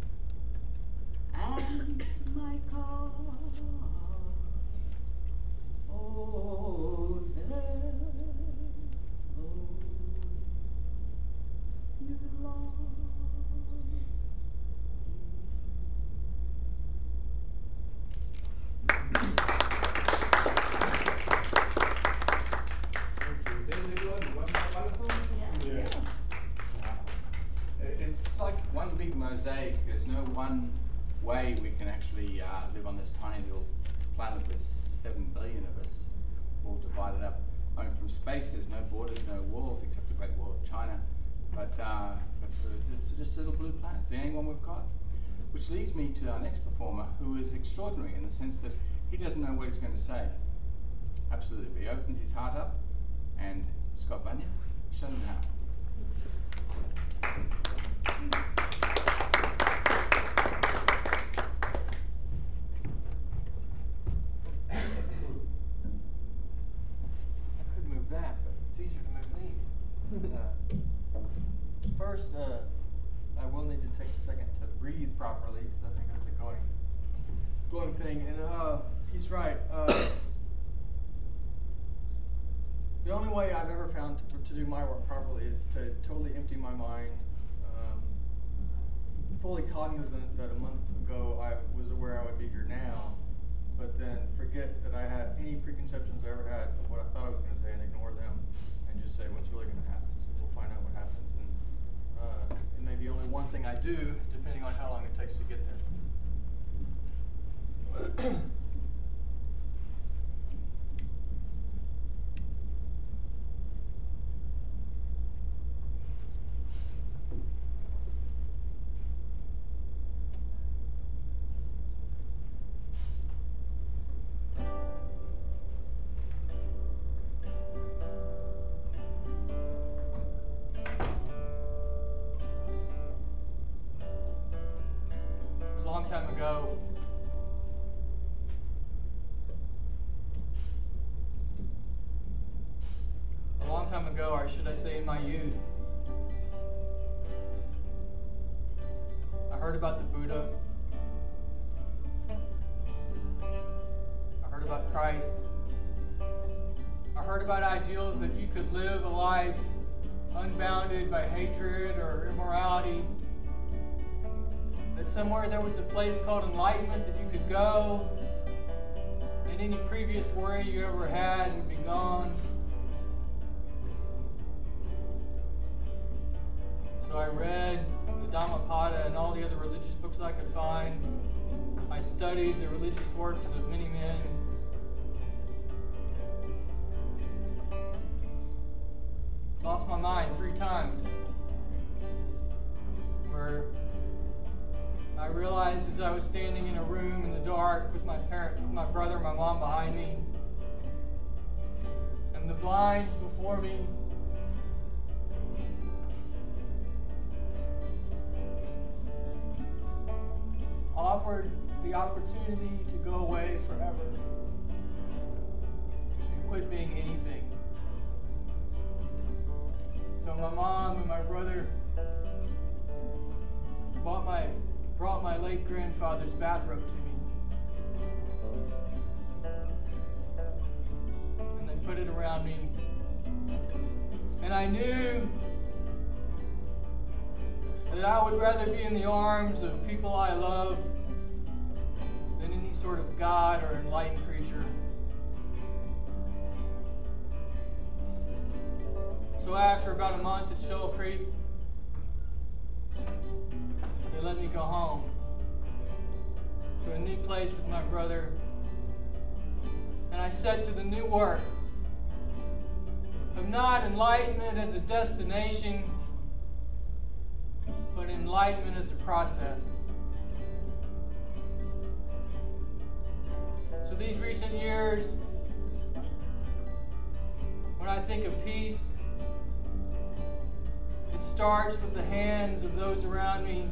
and my cup overflows. You love It's like one big mosaic. There's no one way we can actually live on this tiny little planet with 7 billion of us, all divided up. I mean, from space, there's no borders, no walls, except the Great Wall of China. But it's just a little blue planet, the only one we've got. Which leads me to our next performer, who is extraordinary in the sense that he doesn't know what he's going to say. Absolutely. He opens his heart up, and Scott Vanya, show them how. I could move that, but it's easier to move me. First, I will need to take a second to breathe properly, because I think that's a going thing. And he's right. The only way I've ever found to do my work properly is to totally empty my mind. Fully cognizant that a month ago I was aware I would be here now, but then forget that I had any preconceptions I ever had of what I thought I was going to say and ignore them and just say what's really going to happen. So we'll find out what happens. And it may be only one thing I do, depending on how long it takes to get there. A long time ago, or should I say in my youth, I heard about the Buddha. I heard about Christ. I heard about ideals that you could live a life unbounded by hatred or immorality. That somewhere there was a place called enlightenment that you could go, and any previous worry you ever had would be gone. So I read the Dhammapada and all the other religious books I could find. I studied the religious works of many men. times where I realized as I was standing in a room in the dark with my brother, my mom behind me, and the blinds before me, offered the opportunity to go away forever and quit being anything. So my mom and my brother brought my late grandfather's bathrobe to me. And they put it around me. And I knew that I would rather be in the arms of people I love than any sort of God or enlightened creature. So after about a month at Shoal Creek, they let me go home to a new place with my brother. And I set to the new work of not enlightenment as a destination, but enlightenment as a process. So these recent years, when I think of peace, it starts with the hands of those around me,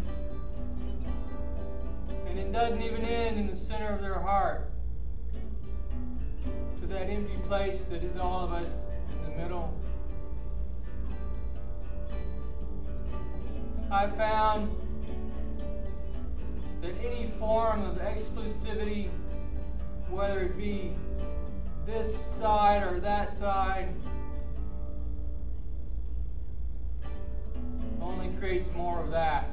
and it doesn't even end in the center of their heart, to that empty place that is all of us in the middle. I found that any form of exclusivity, whether it be this side or that side, only creates more of that.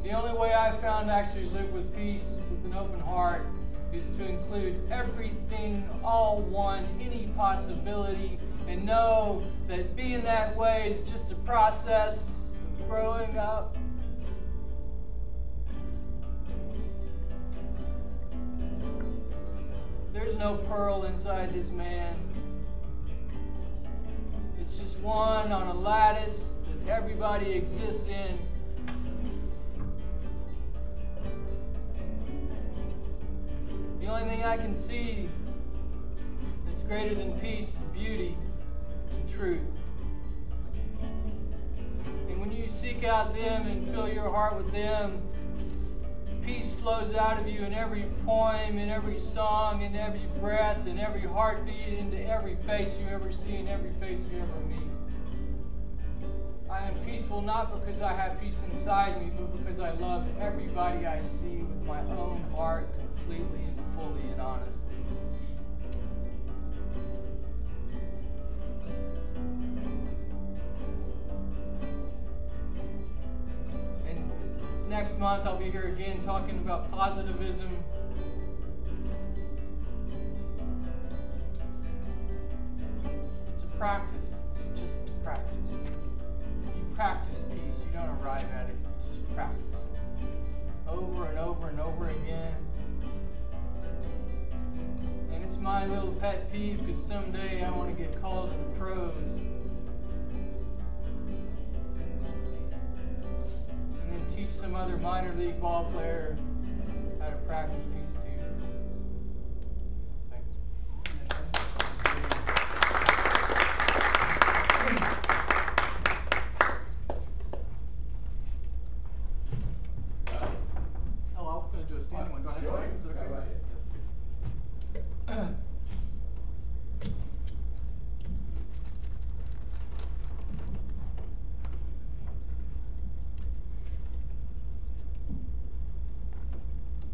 The only way I've found to actually live with peace, with an open heart, is to include everything, all one, any possibility, and know that being that way is just a process of growing up. There's no pearl inside this man. It's just one on a lattice that everybody exists in. The only thing I can see that's greater than peace is beauty and truth. And when you seek out them and fill your heart with them, peace flows out of you in every poem, in every song, in every breath, in every heartbeat, into every face you ever see, and every face you ever meet. I am peaceful not because I have peace inside me, but because I love everybody I see with my own heart, completely and fully and honestly. And next month I'll be here again talking about positivism. It's a practice. It's just a practice. You practice peace. You don't arrive at it. You just practice. Over and over and over again. And it's my little pet peeve because someday I want to get called to the pros. And then teach some other minor league ball player how to practice peace too. Thanks. Oh, I was going to do a standing one. Go ahead. Sure. Is it okay? Go ahead.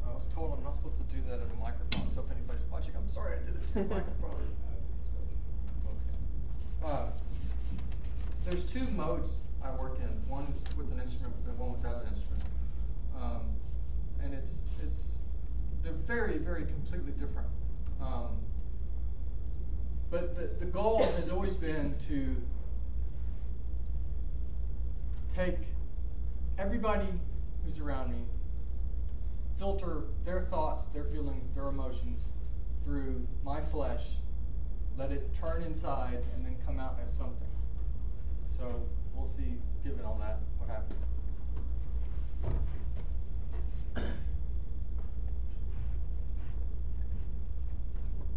I was told I'm not supposed to do that at a microphone, so if anybody's watching, I'm sorry I did it to the microphone. There's two modes I work in. One is with an instrument, and one without an instrument. And they're very, very completely different. But the goal has always been to take everybody who's around me, filter their thoughts, their feelings, their emotions through my flesh, let it turn inside, and then come out as something. So we'll see, given on that, what happens.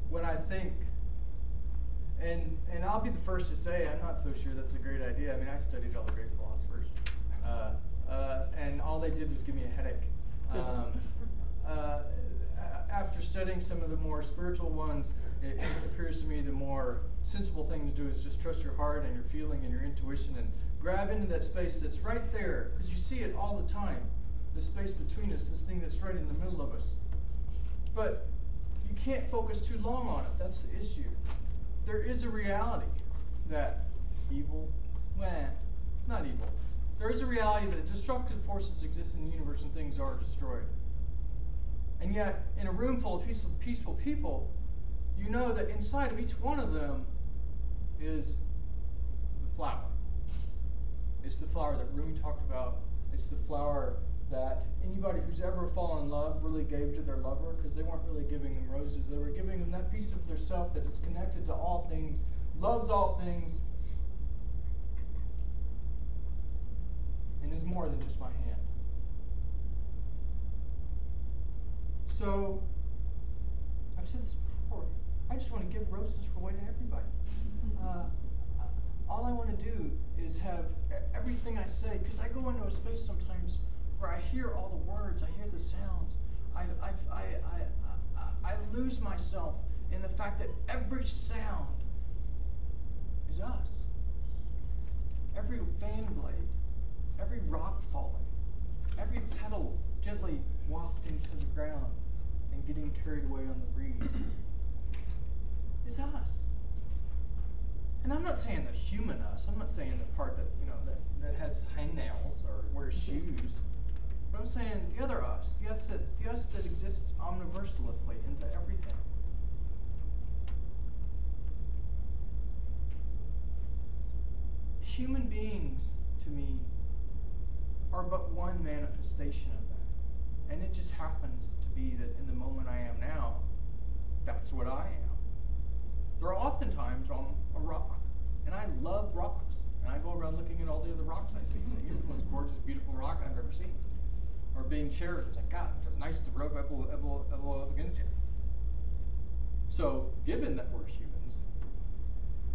What I think, and I'll be the first to say, I'm not so sure that's a great idea. I mean, I studied all the great philosophers, and all they did was give me a headache. After studying some of the more spiritual ones, it appears to me the more sensible thing to do is just trust your heart and your feeling and your intuition and grab into that space that's right there, because you see it all the time. The space between us, this thing that's right in the middle of us. But you can't focus too long on it. That's the issue. There is a reality that evil, not evil. There is a reality that destructive forces exist in the universe and things are destroyed. And yet, in a room full of peaceful people, you know that inside of each one of them is the flower. It's the flower that Rumi talked about. It's the flower that anybody who's ever fallen in love really gave to their lover, because they weren't really giving them roses. They were giving them that piece of their self that is connected to all things, loves all things, and is more than just my hand. So, I've said this before, I just want to give roses away to everybody. All I want to do is have everything I say, because I go into a space sometimes where I hear all the words, I hear the sounds. I lose myself in the fact that every sound is us. Every fan blade, every rock falling, every petal gently wafting to the ground and getting carried away on the breeze is us. And I'm not saying the human us. I'm not saying the part that, that has hangnails or wears shoes. But I'm saying the other us, the us that exists omniversalisly into everything. Human beings, to me, are but one manifestation of that. And it just happens to be that in the moment I am now, that's what I am. There are often times I'm a rock, and I love rocks. And I go around looking at all the other rocks I see and say, you're the most gorgeous, beautiful rock I've ever seen. Or being cherished, it's like, God, it's nice to rub elbow up against you. So, given that we're humans,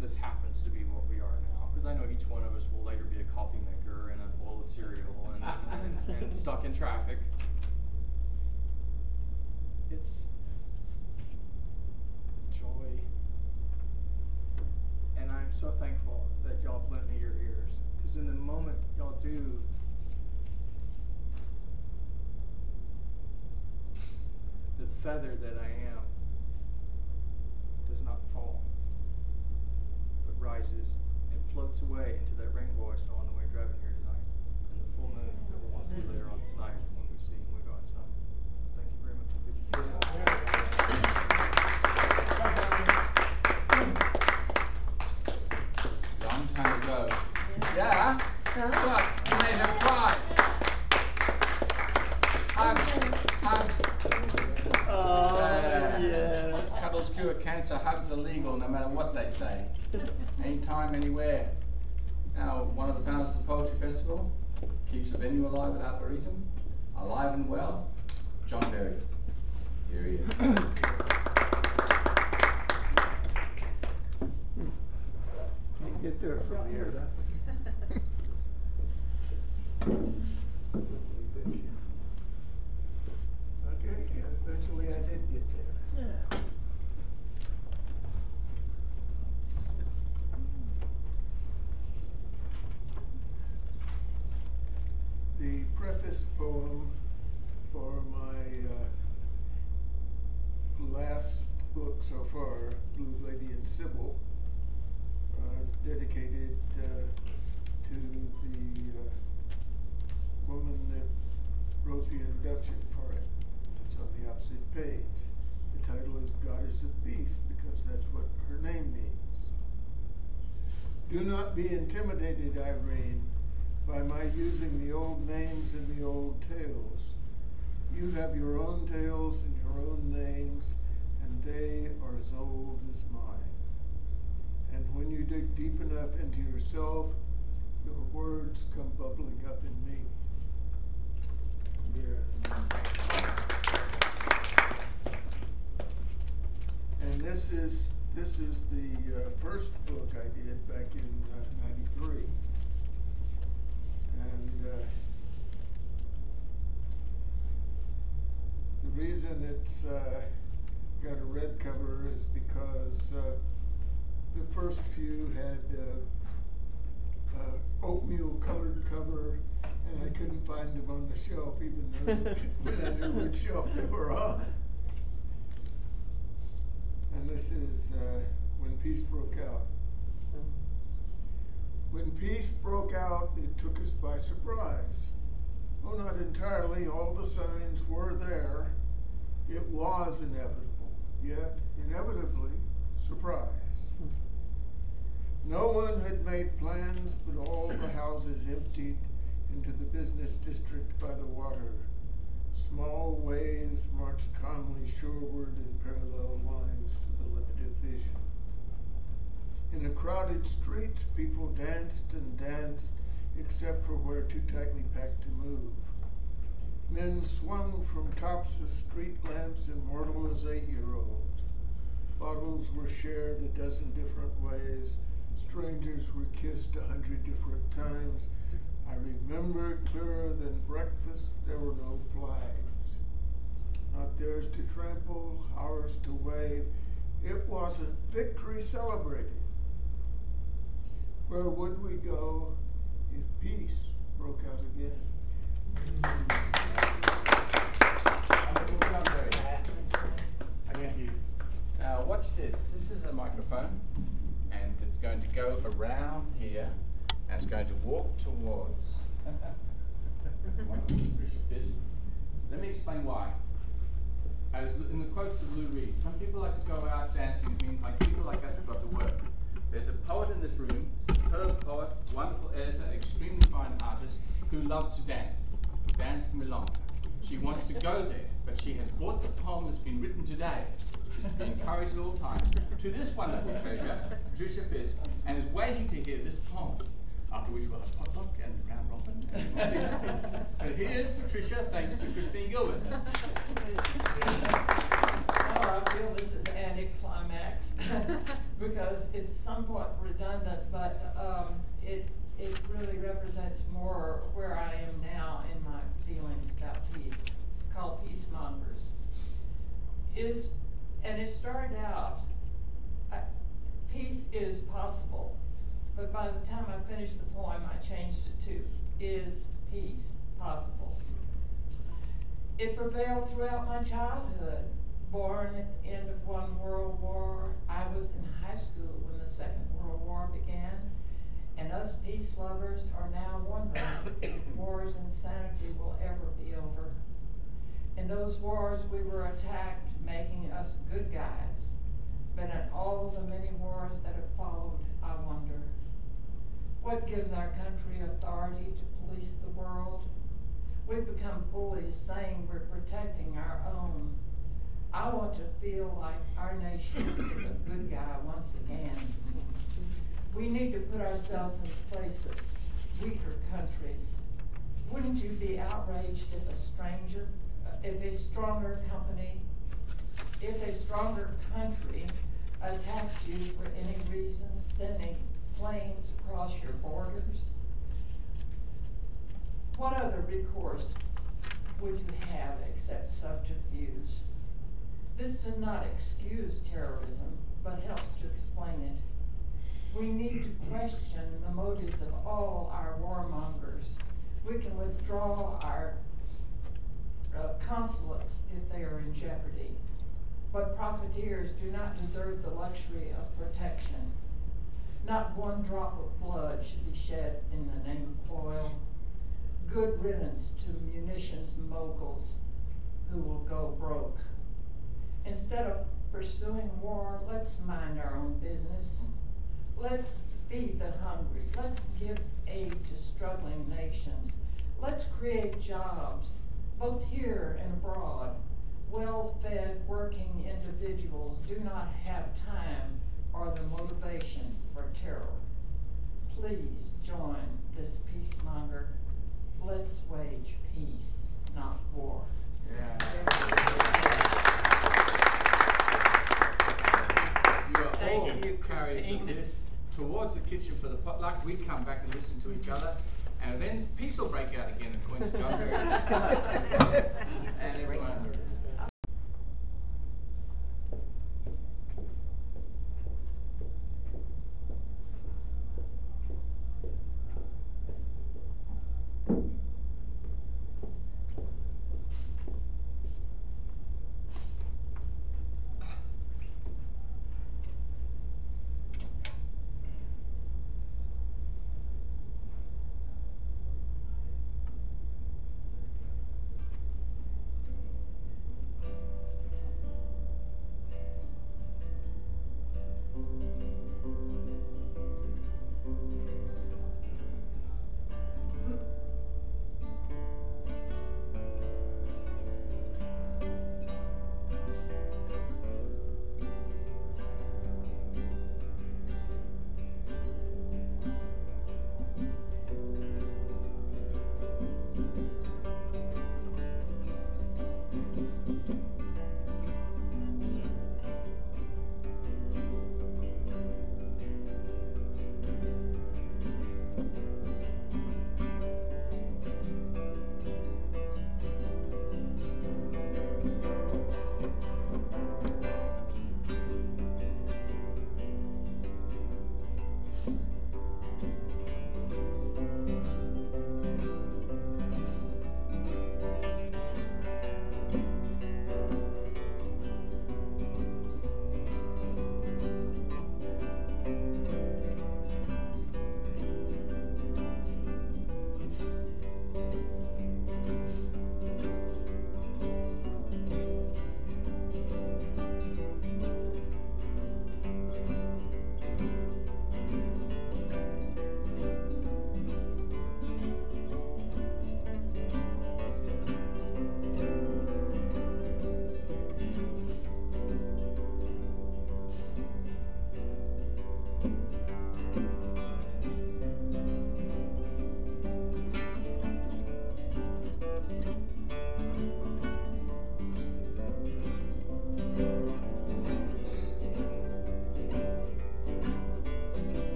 this happens to be what we are now, because I know each one of us will later be a coffee maker and a bowl of cereal and stuck in traffic. It's joy. And I'm so thankful that y'all have lent me your ears, because in the moment y'all do, the feather that I am does not fall, but rises and floats away into that rainbow I saw on the way driving here tonight, and the full moon that we'll see later on tonight when we go outside. Thank you very much. Long time ago. Yeah? Stop. You made her cry. Hugs. Yeah. Cuddles cure cancer. Hugs are legal no matter what they say. Anytime, anywhere. Now, one of the founders of the Poetry Festival keeps the venue alive at Arboretum. Alive and well, John Berry. Here he is. Can't get there from here. Okay, eventually I did get there. Yeah. The preface poem for my last book so far, Blue Lady and Sybil, is dedicated to the woman that wrote the introduction for it. It's on the opposite page. The title is Goddess of Peace, because that's what her name means. Do not be intimidated, Irene, by my using the old names and the old tales. You have your own tales and your own names, and they are as old as mine. And when you dig deep enough into yourself, your words come bubbling up in me. And this is the first book I did back in '93. And the reason it's got a red cover is because the first few had oatmeal colored cover, and I couldn't find them on the shelf, even though when I knew which shelf they were on. And this is When Peace Broke Out. When peace broke out, it took us by surprise. Oh, not entirely. All the signs were there. It was inevitable, yet inevitably surprise. No one had made plans, but all the houses emptied into the business district by the water. Small waves marched calmly shoreward in parallel lines to the limited vision. In the crowded streets, people danced and danced, except for where too tightly packed to move. Men swung from tops of street lamps immortal as 8-year-olds. Bottles were shared a dozen different ways. Strangers were kissed 100 different times. I remember clearer than breakfast, there were no flags. Not theirs to trample, ours to wave. It wasn't victory celebrated. Where would we go if peace broke out again? Now watch this. This is a microphone, and it's going to go around here, and it's going to walk towards. Let me explain why. As in the quotes of Lou Reed, some people like to go out dancing. It means like people like us have got to work. There's a poet in this room, superb poet, wonderful editor, extremely fine artist, who loves to dance. Dance Milonga. She wants to go there, but she has brought the poem that's been written today, which is to be encouraged at all times, to this wonderful treasure, Patricia Fiske, and is waiting to hear this poem. After which we'll have potluck and round robin. So here's Patricia, thanks to Christine Gilbert. Oh, I feel this is anticlimax because it's somewhat redundant, but it really represents more where I am now in my feelings about peace. It's called Peacemongers. And it started out, peace is possible, but by the time I finished the poem, I changed it to, is peace possible? It prevailed throughout my childhood. Born at the end of one World War, I was in high school when the Second World War began, and us peace lovers are now wondering if war's insanity will ever be over. In those wars, we were attacked, making us good guys. But in all the many wars that have followed, I wonder, what gives our country authority to police the world? We've become bullies saying we're protecting our own. I want to feel like our nation is a good guy once again. We need to put ourselves in the place of weaker countries. Wouldn't you be outraged if a stronger country attacked you for any reason, sending planes across your borders? What other recourse would you have except subterfuge? This does not excuse terrorism, but helps to explain it. We need to question the motives of all our warmongers. We can withdraw our consulates if they are in jeopardy, but profiteers do not deserve the luxury of protection. Not one drop of blood should be shed in the name of oil. Good riddance to munitions moguls who will go broke. Instead of pursuing war, let's mind our own business. Let's feed the hungry. Let's give aid to struggling nations. Let's create jobs, both here and abroad. Well-fed, working individuals do not have time or the motivation for terror. please join this peacemonger. Let's wage peace, not war. You are Thank all you, carriers of Christine. this towards the kitchen for the potluck. We come back and listen to each other, and then peace will break out again, according to John Berry. And everyone.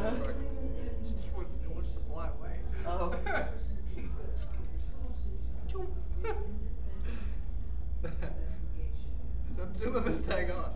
It wants to fly away. Oh. So two of us tag on.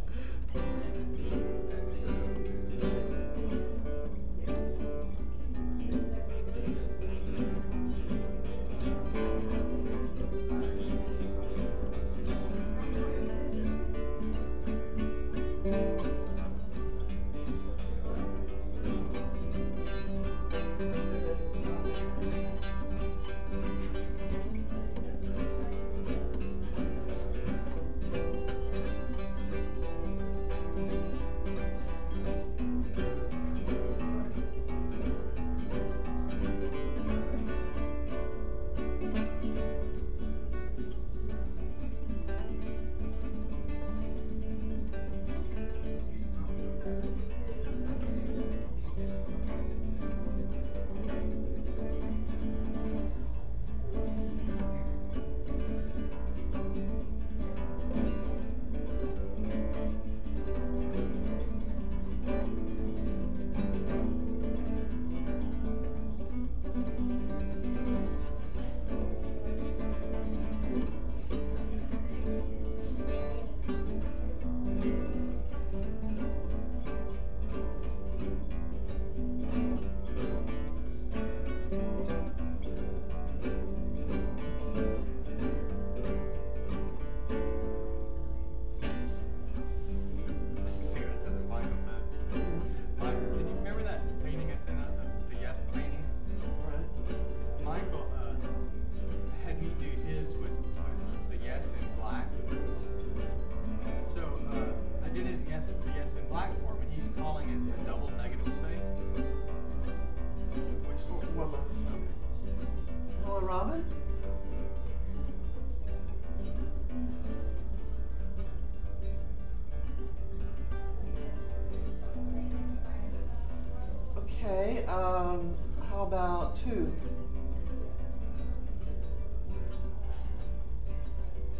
Okay, how about 2?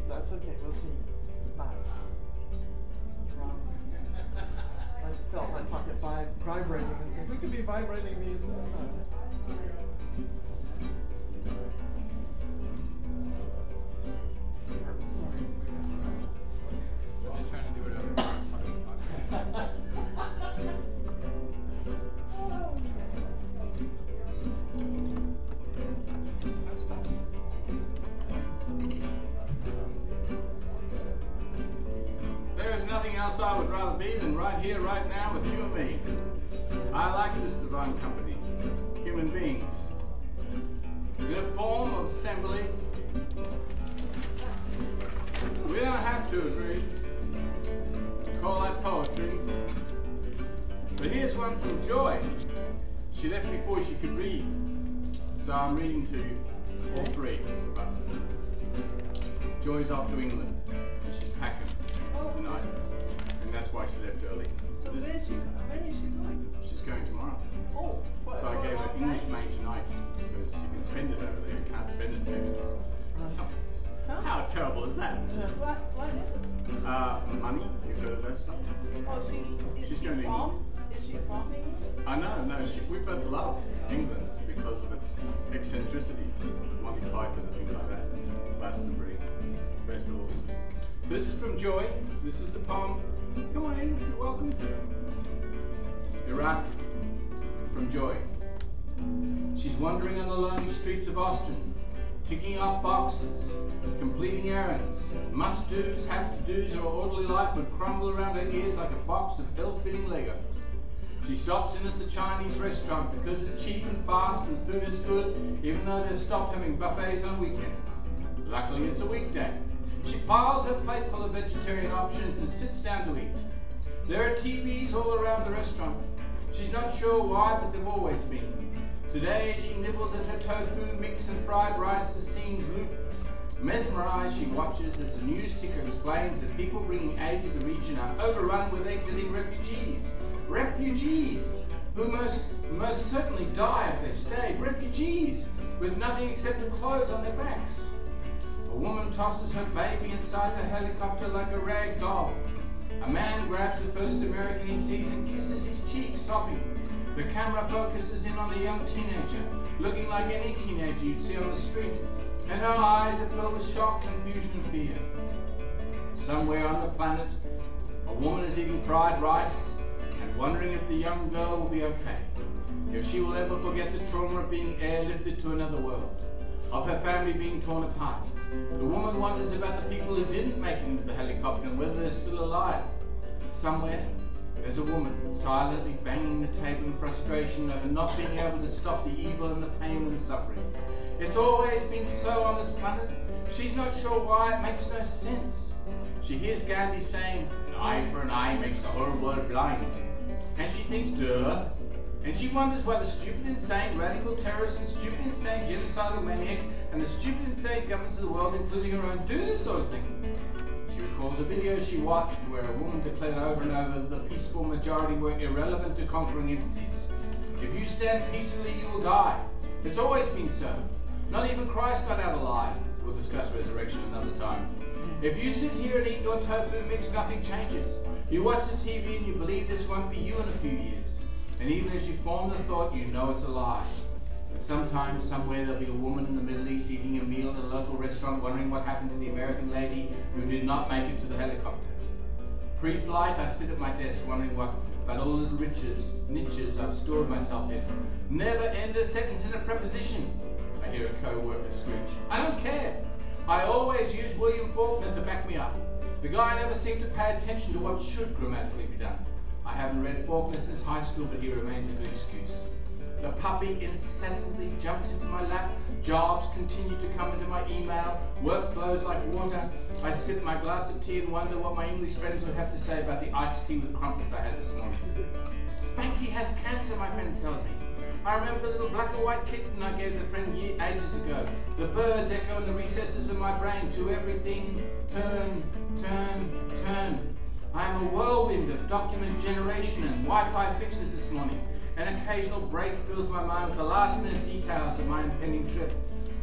That's okay, we'll see. Bye. I felt my pocket vibrating. Who could be vibrating me at this time? Sorry. I'm just trying to do whatever. There is nothing else I would rather be than right here, right now, with you and me. I like this divine company, human beings. In a form of assembly, we don't have to agree. Call that poetry. But here's one from Joy. She left before she could read, so I'm reading to all 3 of us. Joy's off to England. She's packing tonight, and that's why she left early. So when is she going? She's going tomorrow. Oh, what? So I gave her English maid tonight because you can spend it over there. You can't spend it in Texas. Huh? How terrible is that? What is it? Money. You've heard of that stuff? Oh, She's going to England. Is she from England? No. We both love England because of its eccentricities, Monty Python and things like that, Glastonbury festivals. This is from Joy. This is the poem. Come on in. You're welcome. Iraq from Joy. She's wandering on the lonely streets of Austin, ticking off boxes, completing errands, must-dos, have-to-dos. Her orderly life would crumble around her ears like a box of ill-fitting Legos. She stops in at the Chinese restaurant because it's cheap and fast and food is good, even though they've stopped having buffets on weekends. Luckily, it's a weekday. She piles her plate full of vegetarian options and sits down to eat. There are TVs all around the restaurant. She's not sure why, but they've always been. Today, she nibbles at her tofu mix and fried rice scenes loop. Mesmerized, she watches as the news ticker explains that people bringing aid to the region are overrun with exiting refugees. Refugees who most certainly die if they stay. Refugees with nothing except the clothes on their backs. A woman tosses her baby inside her helicopter like a rag doll. A man grabs the first American he sees and kisses his cheek, sobbing. The camera focuses in on a young teenager, looking like any teenager you'd see on the street, and her eyes are filled with shock, confusion, and fear. Somewhere on the planet, a woman is eating fried rice and wondering if the young girl will be okay, if she will ever forget the trauma of being airlifted to another world, of her family being torn apart. The woman wonders about the people who didn't make it into the helicopter and whether they're still alive. Somewhere, there's a woman silently banging the table in frustration over not being able to stop the evil and the pain and the suffering. It's always been so on this planet. She's not sure why, it makes no sense. She hears Gandhi saying, "An eye for an eye makes the whole world blind." And she thinks, duh. And she wonders why the stupid, insane, radical terrorists and stupid, insane, genocidal maniacs and the stupid, insane governments of the world, including her own, do this sort of thing. She recalls a video she watched where a woman declared over and over that the peaceful majority were irrelevant to conquering entities. If you stand peacefully, you will die. It's always been so. Not even Christ got out alive. We'll discuss resurrection another time. If you sit here and eat your tofu mix, nothing changes. You watch the TV and you believe this won't be you in a few years. And even as you form the thought, you know it's a lie. But sometime, somewhere, there'll be a woman in the Middle East eating a meal at a local restaurant, wondering what happened to the American lady who did not make it to the helicopter. Pre-flight, I sit at my desk wondering what about all the little niches I've stored myself in. Never end a sentence in a preposition. I hear a co-worker screech. I don't care. I always use William Faulkner to back me up. The guy never seemed to pay attention to what should grammatically be done. I haven't read Faulkner since high school, but he remains a good excuse. The puppy incessantly jumps into my lap. Jobs continue to come into my email. Work flows like water. I sip my glass of tea and wonder what my English friends would have to say about the iced tea with crumpets I had this morning. Spanky has cancer, my friend tells me. I remember the little black and white kitten I gave the friend ages ago. The birds echo in the recesses of my brain to everything. Turn, turn, turn. I am a whirlwind of document generation and Wi-Fi fixes this morning. An occasional break fills my mind with the last-minute details of my impending trip.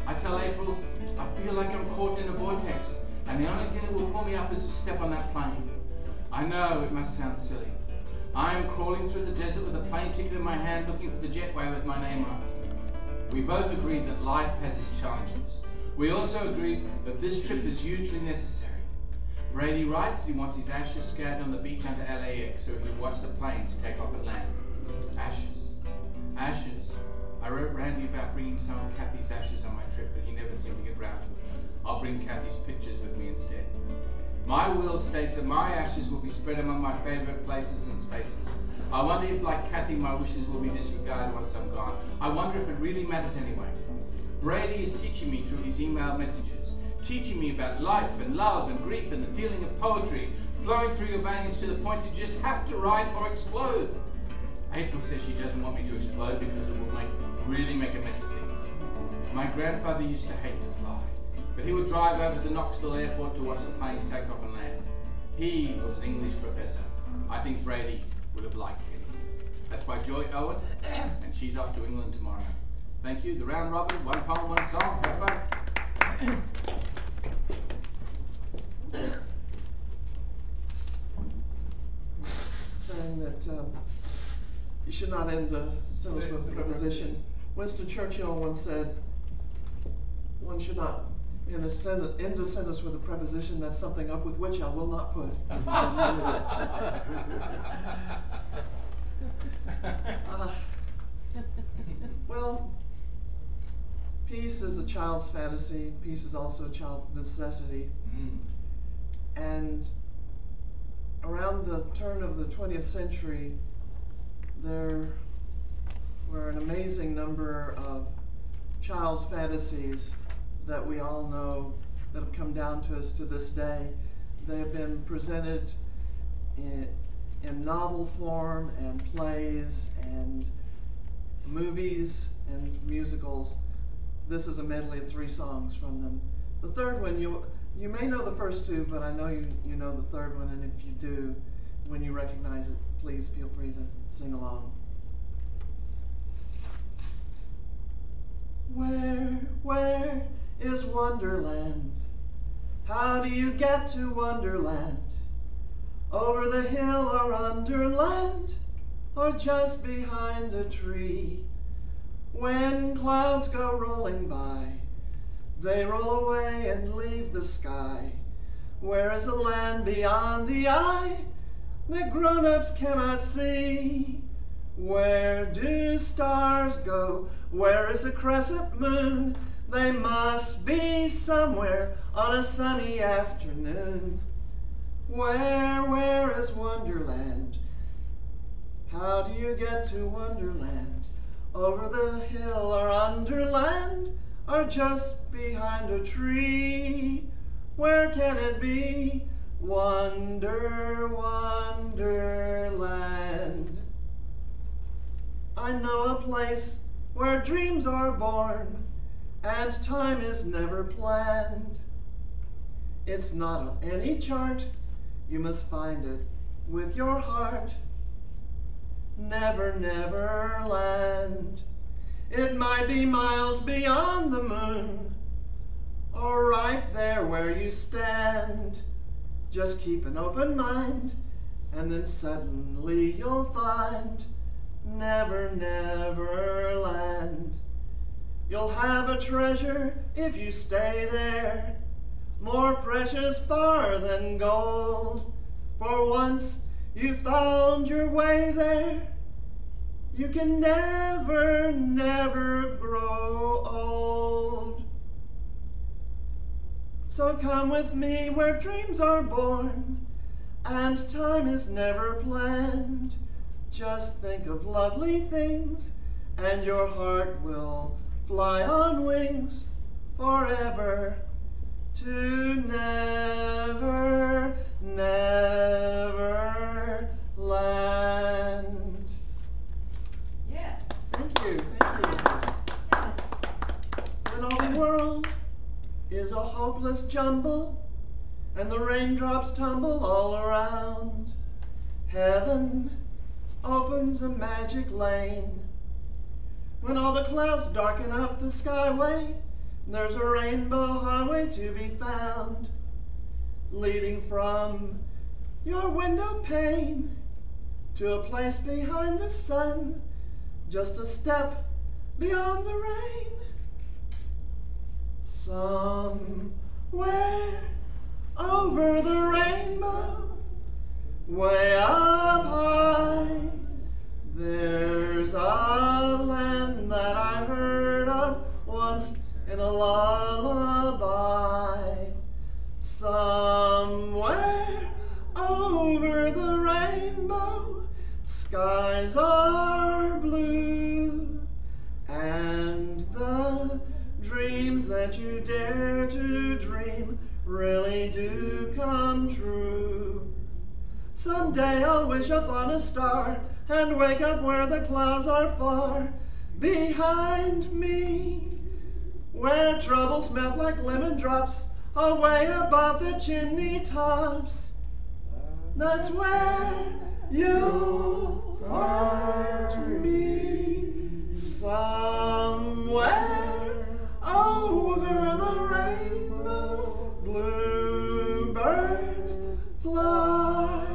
I tell April, I feel like I'm caught in a vortex, and the only thing that will pull me up is to step on that plane. I know it must sound silly. I am crawling through the desert with a plane ticket in my hand, looking for the jetway with my name on it. We both agreed that life has its challenges. We also agreed that this trip is hugely necessary. Brady writes that he wants his ashes scattered on the beach under LAX so he can watch the planes take off and land. Ashes. Ashes. I wrote Randy about bringing some of Kathy's ashes on my trip, but he never seemed to get round to it. I'll bring Kathy's pictures with me instead. My will states that my ashes will be spread among my favourite places and spaces. I wonder if, like Kathy, my wishes will be disregarded once I'm gone. I wonder if it really matters anyway. Brady is teaching me through his emailed messages, teaching me about life and love and grief and the feeling of poetry flowing through your veins to the point you just have to write or explode. April says she doesn't want me to explode because it will really make a mess of things. My grandfather used to hate to fly, but he would drive over to Knoxville Airport to watch the planes take off and land. He was an English professor. I think Brady would have liked him. That's by Joy Owen, and she's off to England tomorrow. Thank you. The round robin, one poem, one song. Have fun. Saying that you should not end a sentence with a preposition. Winston Churchill once said, one should not end a sentence with a preposition. That's something up with which I will not put. Well, peace is a child's fantasy. Peace is also a child's necessity. And around the turn of the 20th century, there were an amazing number of child's fantasies that we all know that have come down to us to this day. They have been presented in novel form and plays and movies and musicals. This is a medley of 3 songs from them. The third one, you may know the first 2, but I know you know the third one, and if you do, when you recognize it, please feel free to sing along. Where is Wonderland? How do you get to Wonderland? Over the hill or under land? or just behind a tree. When clouds go rolling by, they roll away and leave the sky. Where is the land beyond the eye that grown-ups cannot see? Where do stars go? Where is the crescent moon? They must be somewhere on a sunny afternoon. Where is Wonderland? How do you get to Wonderland? Over the hill or under land, or just behind a tree? Where can it be? Wonderland. I know a place where dreams are born and time is never planned. It's not on any chart, you must find it with your heart. Never, never land. It might be miles beyond the moon, or right there where you stand. Just keep an open mind, and then suddenly you'll find never, never land. You'll have a treasure if you stay there, more precious far than gold. For once you found your way there, you can never, never grow old. So come with me where dreams are born and time is never planned. Just think of lovely things and your heart will fly on wings forever to never, never land. Yes. Thank you, thank you. Yes. When all the world is a hopeless jumble and the raindrops tumble all around, heaven opens a magic lane. When all the clouds darken up the skyway, there's a rainbow highway to be found, leading from your window pane to a place behind the sun, just a step beyond the rain. Somewhere over the rainbow, way up high, there's a land that I heard of once in a lullaby. Somewhere over the rainbow, skies are blue, and the dreams that you dare to dream really do come true. Someday I'll wish upon a star and wake up where the clouds are far behind me, where troubles melt like lemon drops away above the chimney tops. That's where you'll find me, somewhere over the rainbow. Bluebirds fly,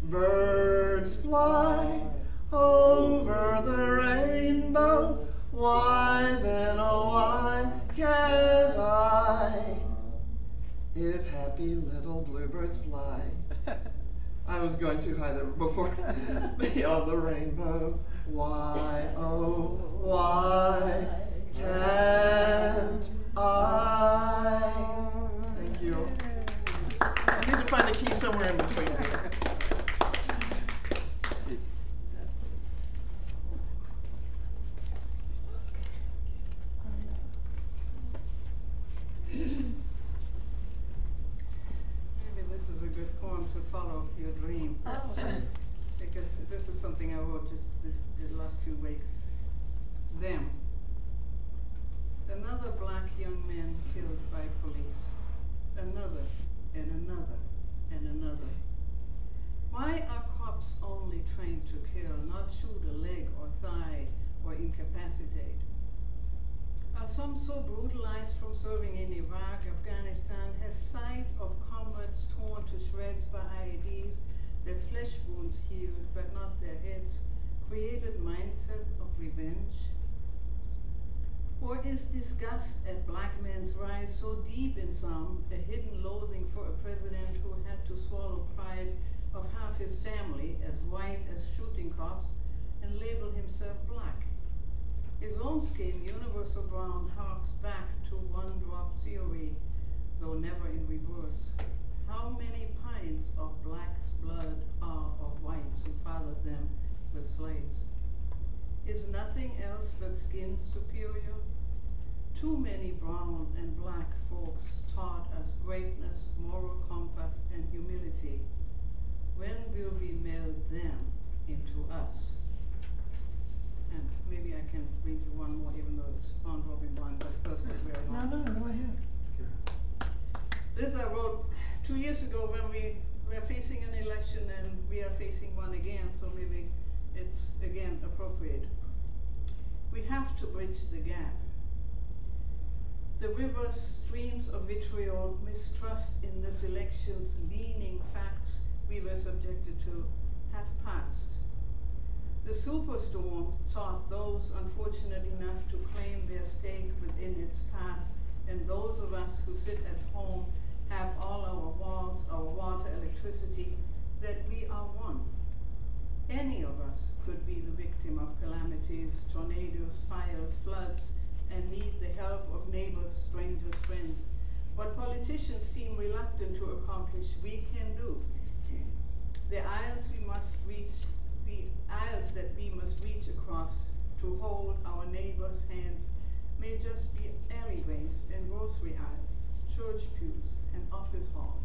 birds fly over the rainbow. Why then, oh why can't I? If happy little bluebirds fly. I was going too high there before. Beyond the rainbow. Why, oh, why can't I? Thank you. I need to find a key somewhere in between here. Maybe this is a good poem to follow your dream. Because this is something I wrote just the last few weeks. Them. Another black young man killed by police. Another, and another, and another. Why are cops only trained to kill, not shoot a leg or thigh or incapacitate? Are some so brutalized from serving in Iraq, Afghanistan, has sight of comrades torn to shreds by IEDs, their flesh wounds healed, but not their heads, created mindset of revenge? Or is disgust at black men's rise so deep in some, a hidden loathing for a president who had to swallow pride of half his family as white as shooting cops and label himself black? His own skin, universal brown, harks back to one-drop theory, though never in reverse. How many pints of black's blood are of whites who fathered them with slaves? Is nothing else but skin superior? Too many brown and black folks taught us greatness, moral compass, and humility. When will we meld them into us? And maybe I can read you one more, even though it's round robin one, but first it's very long. No, go ahead. This I wrote 2 years ago when we were facing an election and we are facing one again, so maybe it's again appropriate. We have to bridge the gap. The river streams of vitriol, mistrust in this election's leaning facts we were subjected to have passed. The superstorm taught those unfortunate enough to claim their stake within its path, and those of us who sit at home have all our walls, our water, electricity, that we are one. Any of us could be the victim of calamities, tornadoes, fires, floods, and need the help of neighbors, strangers, friends. What politicians seem reluctant to accomplish, we can do. The aisles that we must reach across to hold our neighbors' hands may just be alleyways and grocery aisles, church pews, and office halls.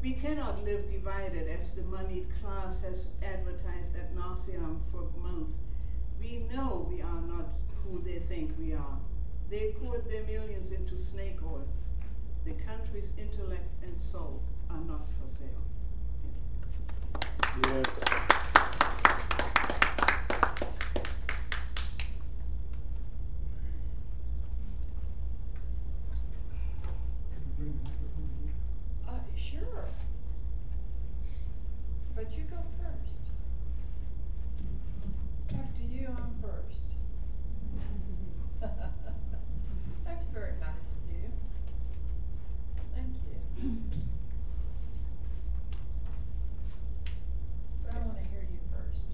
We cannot live divided as the moneyed class has advertised ad nauseam for months. We know we are not who they think we are. They poured their millions into snake oil. The country's intellect and soul are not for sale. Yes. Sure. But you go first. After you, I'm first. That's very nice of you. Thank you. But I want to hear you first.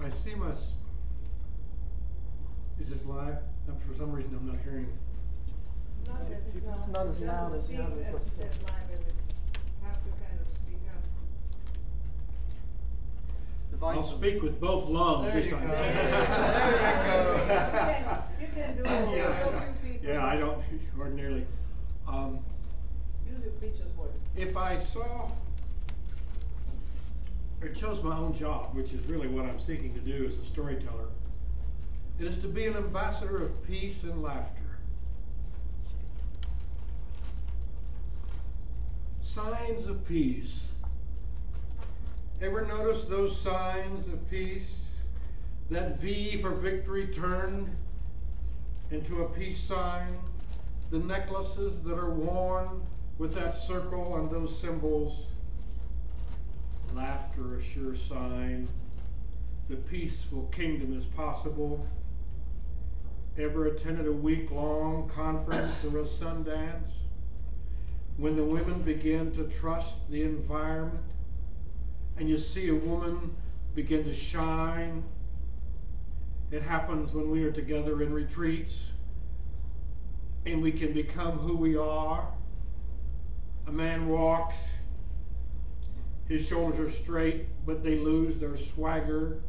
I see my. Is this live? For some reason, I'm not hearing. It's not as loud as the others. Have to kind of speak up. I'll speak with both lungs There this you time. go. You can do it. Yeah, I don't ordinarily. Use the preacher's voice. If I saw or chose my own job, which is really what I'm seeking to do as a storyteller, it is to be an ambassador of peace and laughter. Signs of peace. Ever notice those signs of peace? That V for victory turned into a peace sign. The necklaces that are worn with that circle and those symbols. Laughter, a sure sign. The peaceful kingdom is possible. Ever attended a week-long conference or a Sundance? When the women begin to trust the environment and you see a woman begin to shine. It happens when we are together in retreats and we can become who we are. A man walks, his shoulders are straight, but they lose their swagger.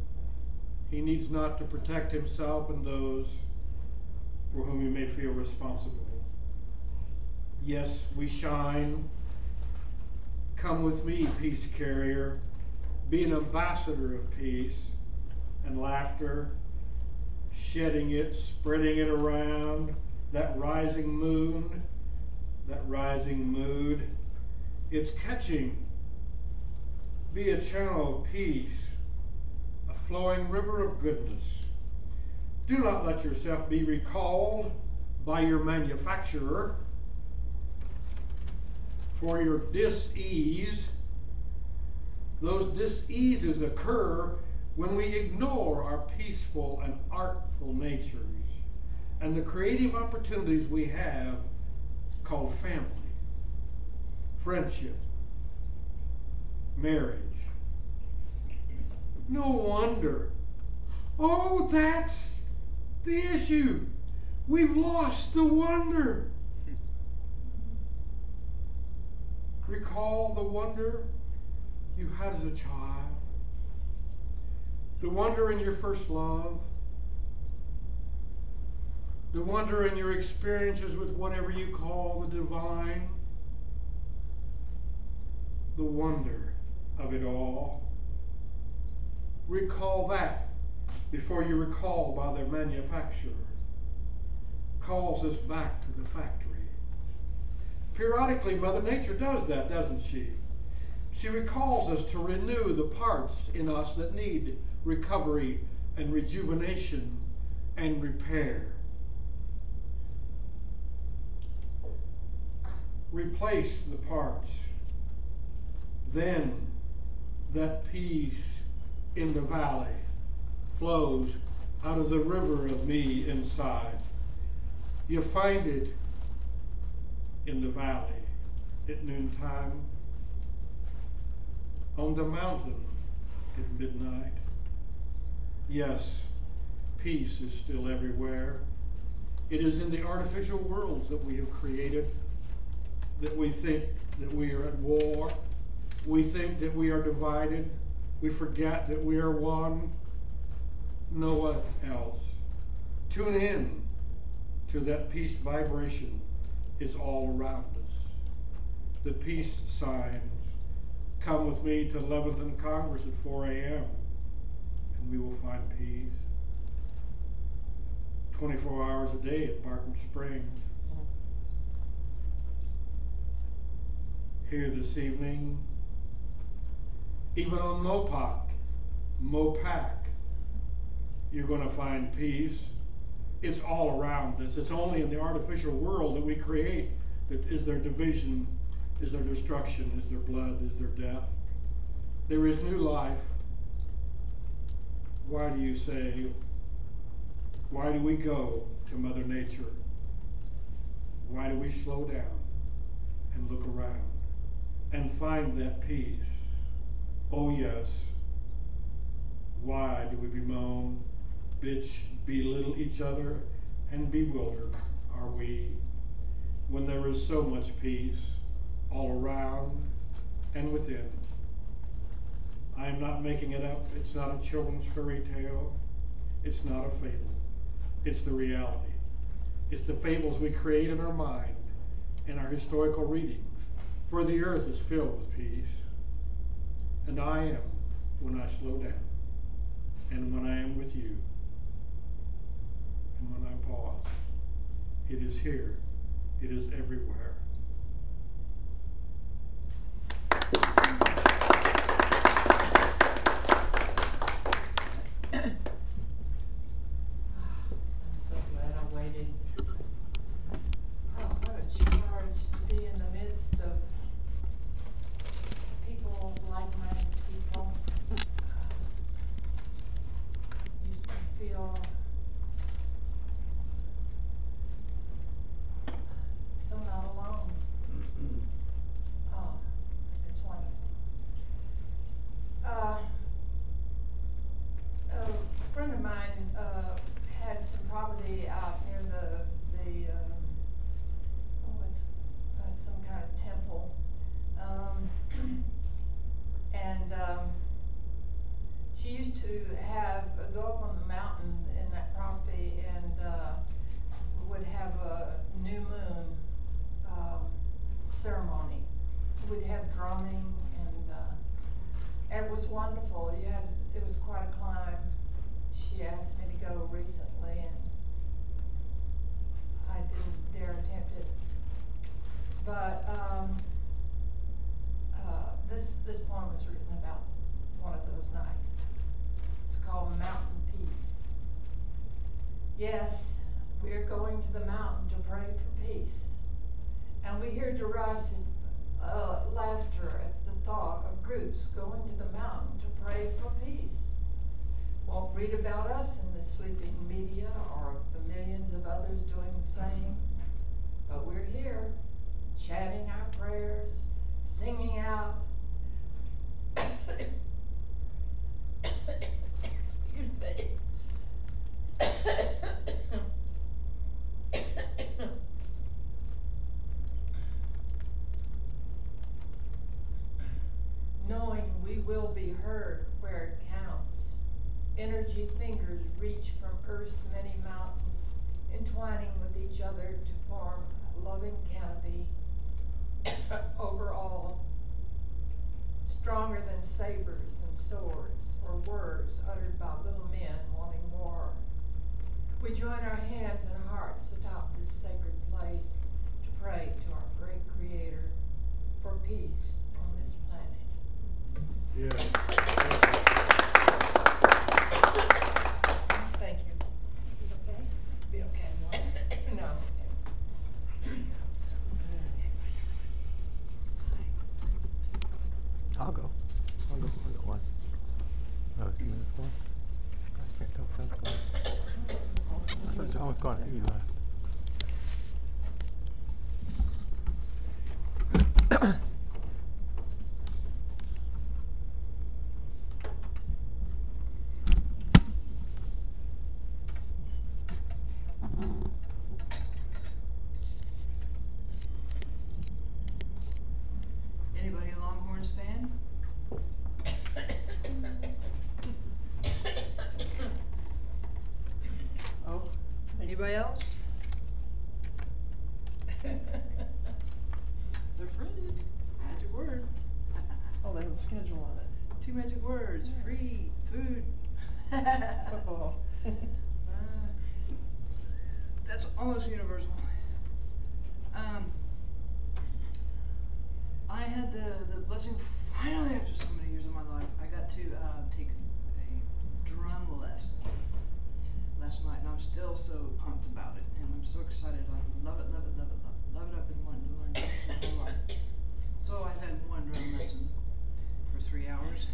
He needs not to protect himself and those for whom he may feel responsible. Yes, we shine. Come with me, peace carrier. Be an ambassador of peace and laughter, shedding it, spreading it around, that rising moon that rising mood. It's catching. Be a channel of peace, a flowing river of goodness. Do not let yourself be recalled by your manufacturer for your dis-ease. Those dis-eases occur when we ignore our peaceful and artful natures and the creative opportunities we have called family, friendship, marriage. No wonder. Oh, that's the issue. We've lost the wonder. Recall the wonder you had as a child. The wonder in your first love. The wonder in your experiences with whatever you call the divine. The wonder of it all. Recall that before you recall by their manufacturer. Calls us back to the factory. Periodically, Mother Nature does that, doesn't she? She recalls us to renew the parts in us that need recovery and rejuvenation and repair. Replace the parts. Then that peace in the valley flows out of the river of me inside. You find it in the valley at noontime, on the mountain at midnight. Yes, peace is still everywhere. It is in the artificial worlds that we have created that we think that we are at war. We think that we are divided. We forget that we are one. No one else. Tune in to that peace vibration. It's all around us. The peace signs. Come with me to 11th and Congress at 4 a.m. and we will find peace. 24 hours a day at Barton Springs. Here this evening, even on Mopac, you're going to find peace. It's all around us. It's only in the artificial world that we create that is there division, is there destruction, is there blood, is there death. There is new life. Why do you say, why do we go to Mother Nature? Why do we slow down and look around and find that peace? Oh yes. Why do we bemoan, bitch, belittle each other, and bewilder are we, when there is so much peace all around and within? I am not making it up. It's not a children's fairy tale. It's not a fable. It's the reality. It's the fables we create in our mind and our historical readings. For the earth is filled with peace. And I am when I slow down. And when I am with you. And when I pause. It is here. It is everywhere. I'm so glad I waited. Oh, what a charge to be in the midst of people, like-minded people. You feel so not alone. Oh, it's wonderful. A friend of mine had some property out near it's some kind of temple, and she used to go up on the mountain in that property and would have a new moon ceremony. We'd have drumming and it was wonderful. It was quite a climb. She asked me to go recently and I didn't dare attempt it. But this poem is written about one of those nights. It's called Mountain Peace. Yes, we are going to the mountain to pray for peace. And we hear derisive laughter at the thought of groups going to the mountain to pray for peace. Won't read about us in the sleeping media or the millions of others doing the same. But we're here, chanting our prayers, singing out. Excuse me. Knowing we will be heard where it counts. Energy fingers reach from Earth's many mountains, entwining with each other to form a loving canopy over all, stronger than sabers and swords or words uttered by little men wanting war. We join our hands and hearts atop this sacred place to pray to our great Creator for peace on this planet. Thank you. Is it okay? Be okay. No. I'll go. I'll go one. Oh, it's this one? I can't tell if that's going. I thought John was going. I think he left. Anybody a Longhorns fan? Oh, anybody else? They're free. Magic word. Oh, they have a schedule on it. 2 magic words. Free. Food. Football. That's almost universal. I had the blessing finally after so many years of my life. I got to take a drum lesson last night, and I'm still so pumped about it, and I'm so excited. I love it, love it, love it, love it, love it. I've been wanting to learn drums my whole life. So I've had one drum lesson for 3 hours.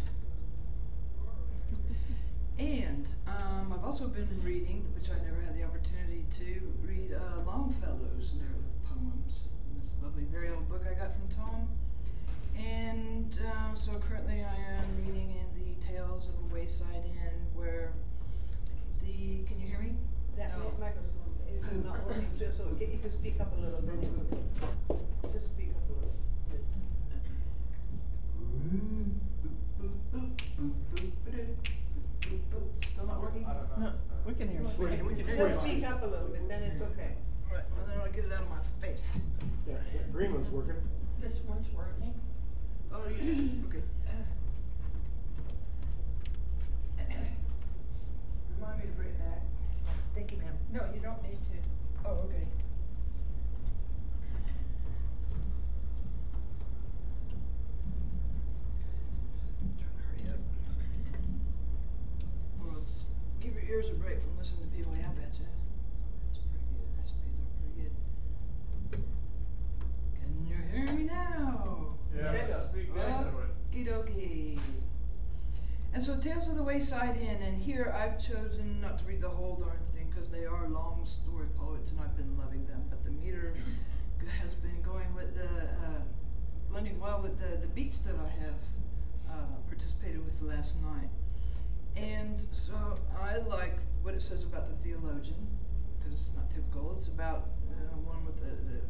And I've also been reading, which I never had the opportunity to read, Longfellow's narrative poems. This lovely, very old book I got from Thom. And so currently I am reading in the Tales of a Wayside Inn, where the, can you hear me? That No. microphone is not working, so if you could speak up a little bit, it would, just speak up a little bit. Still not working? I don't know. No, we can hear you. We can hear Just you. speak up a little bit, then it's okay. Right, well then I'll get it out of my face. Yeah, green one's working. This one's working. Oh, yeah, okay. Remind me to bring it back. Thank you, ma'am. No, you don't need to. Oh, okay. Trying to hurry up. Well, give your ears a break from listening to people, I bet you. That's pretty good. These are pretty good. Can you hear me now? Yeah, speak next to it. Okie dokie. And so Tales of the Wayside Inn, and here I've chosen not to read the whole darn thing because they are long story poets and I've been loving them, but the meter has been going with the, blending well with the beats that I have participated with last night. And so I like what it says about the theologian, because it's not typical. It's about one with the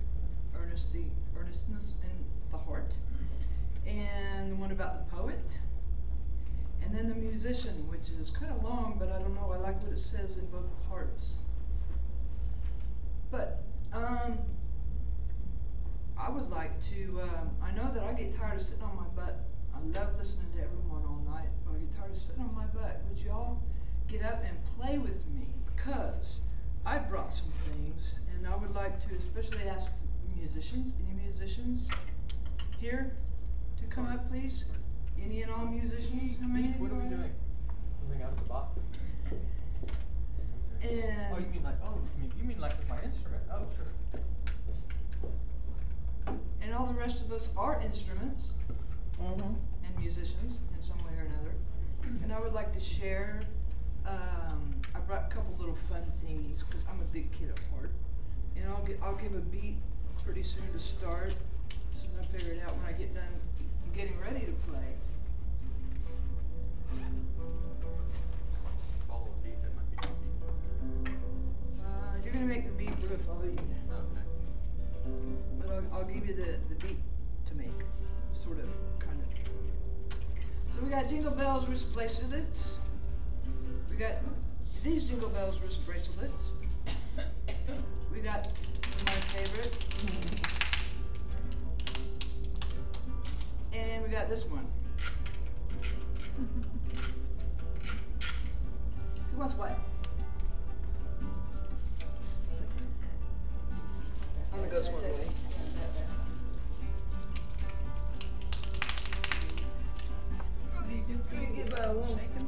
earnestness in the heart, and the one about the poet, and then the musician, which is kind of long, but I don't know, I like what it says in both parts. But I would like to, I know that I get tired of sitting on my butt. I love listening to everyone all night, but I get tired of sitting on my butt. Would you all get up and play with me? Because I brought some things, and I would like to especially ask musicians, any musicians musicians here to come up, please? Any and all musicians? How many of you What are we are? doing? Something out of the box? And Oh, you mean like with my instrument? Oh, sure. and all the rest of us are instruments and musicians in some way or another. And I would like to share. I brought a couple little fun thingies because I'm a big kid at heart, and I'll give a beat pretty soon to start. So I figure it out when I get done getting ready to play. Follow a beat that might be You're gonna make the beat, we're gonna follow you. okay. But I'll give you the beat to make, sort of, kind of. So we got Jingle Bells wrist bracelets. We got these Jingle Bells wrist bracelets. We got my favorite. And we got this one. Who wants what? I'm gonna go this one way. Let me give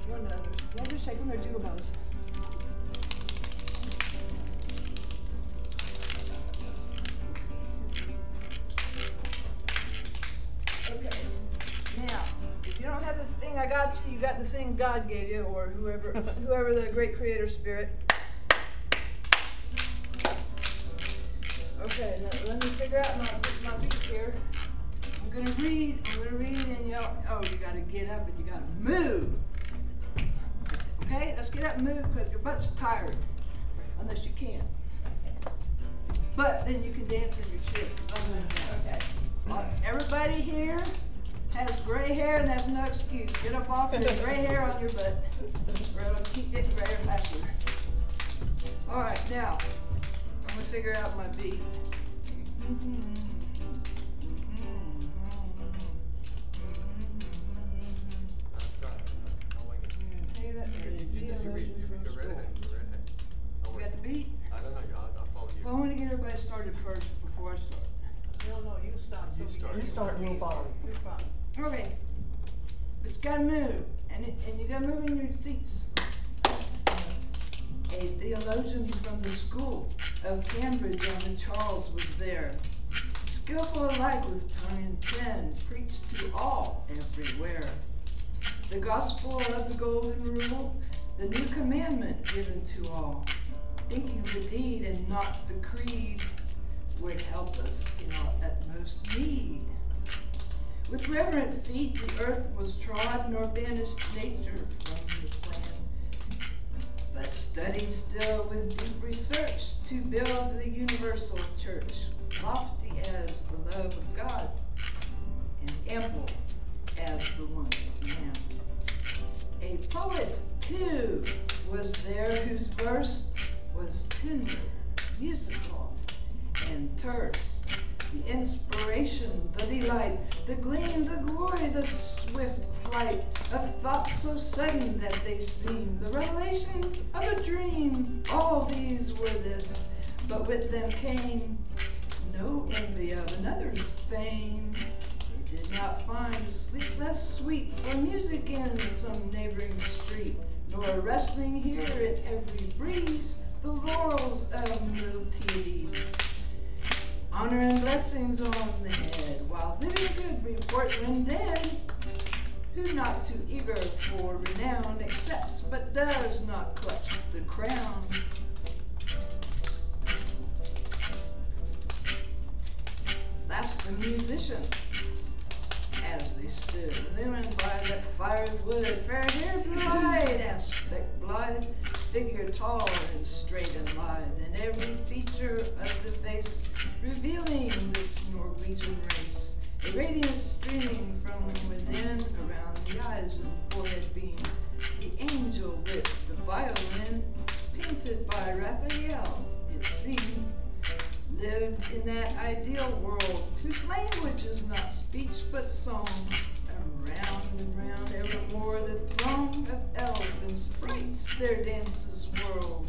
one to others. Y'all just shake them, they're Jingle Bells. Okay. Now, if you don't have the thing I got you, you got the thing God gave you, or whoever the great creator spirit. Okay, now let me figure out my beat here. I'm gonna read, and y'all, you gotta get up and you gotta move. Okay, let's get up and move because your butt's tired, unless you can. But then you can dance in your chair. Okay. Everybody here has gray hair, and that's no excuse. Get up off your gray hair on your butt, or it'll keep getting grayer faster. All right, now I'm gonna figure out my beat. You got the beat? I don't know, I'll follow you. Well, I want to get everybody started first before I start. No, you start. You start. You start, we'll follow. You follow. Okay. It's gotta move, and you gotta move in your seats. A theologian from the school of Cambridge on the Charles was there. Skillful alike with tongue and pen, preached to all everywhere. The gospel of the golden rule, the new commandment given to all. Thinking the deed and not the creed would help us in our utmost need. With reverent feet the earth was trod, nor banished nature from the plan, but studied still with deep research to build the universal church, lofty as the love of God, and ample as the want of man. A poet, too, was there whose verse was tender, musical, and terse. The inspiration, the delight, the gleam, the glory, the swift flight of thoughts so sudden that they seem the revelations of a dream. All these were this, but with them came no envy of another's fame. They did not find sleep less sweet, or music in some neighboring street, nor wrestling here in every breeze the laurels of Miltiades. Honor and blessings on the head, while living good report when dead. Who not too eager for renown accepts, but does not clutch the crown. Last the musician, as they stood, women by the fire's wood, fair hair blue-eyed, aspect blithe, figure tall and straight and lithe, and every feature of the face revealing this Norwegian race. A radiance streaming from within, around the eyes and forehead beams. The angel with the violin, painted by Raphael, it seemed, lived in that ideal world, whose language is not speech but song. Around and round evermore the throng of elves and sprites their dances whirled.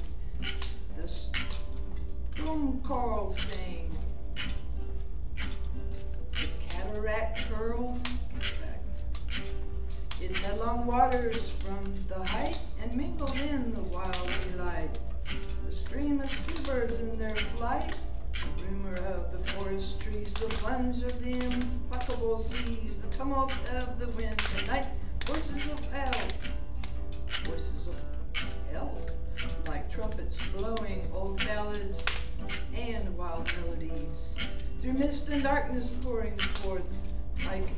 The storm carls sang, curl back. Its headlong waters from the height and mingled in the wild delight. The stream of seabirds in their flight, the rumor of the forest trees, the plunge of the implacable seas, the tumult of the wind, the night voices of elf, like trumpets blowing old ballads and wild melodies, through mist and darkness pouring forth like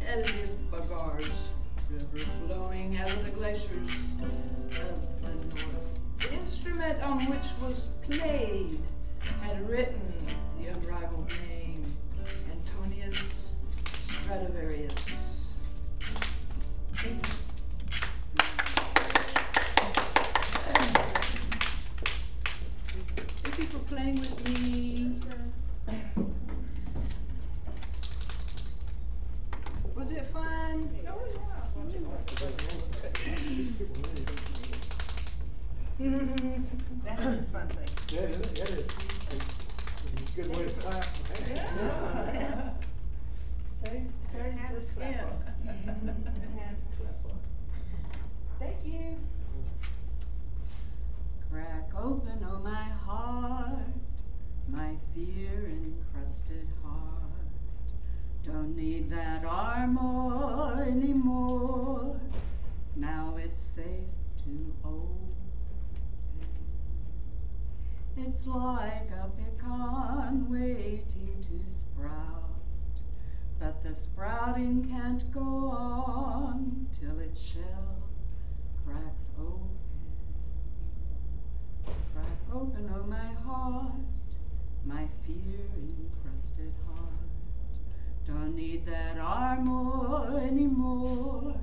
Elibagars, river flowing out of the glaciers of the north. The instrument on which was played had written the unrivaled name, Antonius Stradivarius. Thank you. Thank you for playing with me. Was it fun? That's a fun thing. Yeah, it is. It's a good way to clap. Yeah. Save the skin. Thank you. Crack open, oh my heart, my fear-encrusted heart. Don't need that armor anymore. Now it's safe to open. It's like a pecan waiting to sprout, but the sprouting can't go on till its shell cracks open. Crack open, oh my heart, my fear-encrusted heart. Don't need that armor anymore.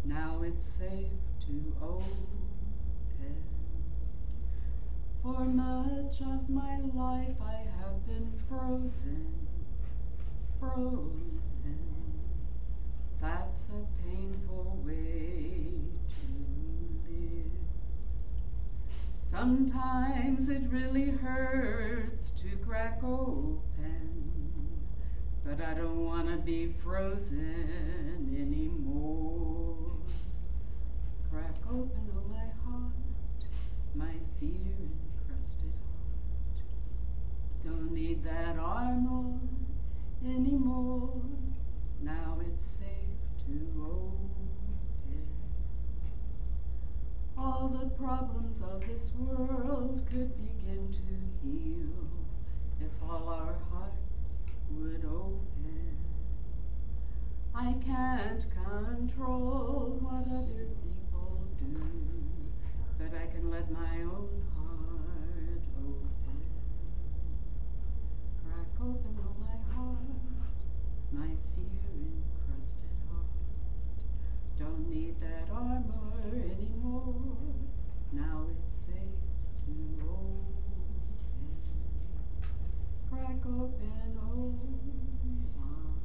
Now it's safe to open. For much of my life I have been frozen. That's a painful way to live. Sometimes it really hurts to crack open, but I don't want to be frozen anymore. Crack open, oh my heart, my fear-encrusted heart. Don't need that armor anymore. Now it's safe to open. All the problems of this world could begin to heal if all our hearts would open. I can't control what other people do, but I can let my own heart open. Crack open, oh my heart, my fear-encrusted heart. Don't need that armor anymore. Now it's safe to open. Crack open, oh my heart.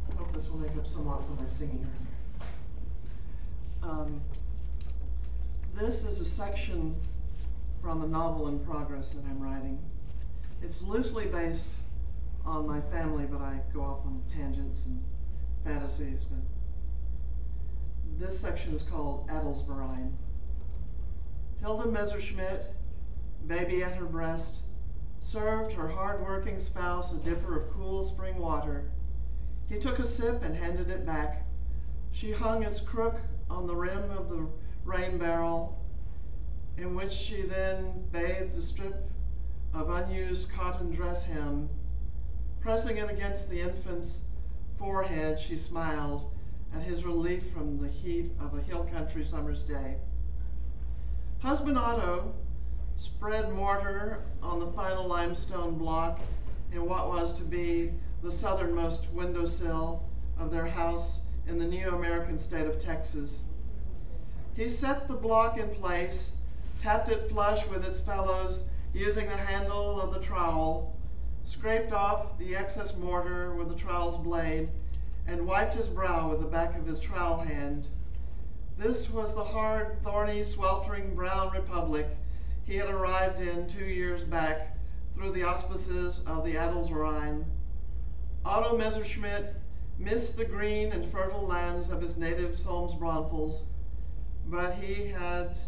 I hope this will make up somewhat for my singing. This is a section from a novel in progress that I'm writing. It's loosely based on my family, but I go off on tangents and fantasies. But this section is called Adelsverein. Hilda Messerschmidt, baby at her breast, served her hard-working spouse a dipper of cool spring water. He took a sip and handed it back. She hung its crook on the rim of the rain barrel, in which she then bathed a strip of unused cotton dress hem. Pressing it against the infant's forehead, she smiled at his relief from the heat of a hill country summer's day. Husband Otto spread mortar on the final limestone block in what was to be the southernmost windowsill of their house in the new American state of Texas. He set the block in place, tapped it flush with its fellows using the handle of the trowel, scraped off the excess mortar with the trowel's blade, and wiped his brow with the back of his trowel hand. This was the hard, thorny, sweltering brown republic he had arrived in 2 years back through the auspices of the Adelsverein. Otto Messerschmidt missed the green and fertile lands of his native Solms-Braunfels, but he had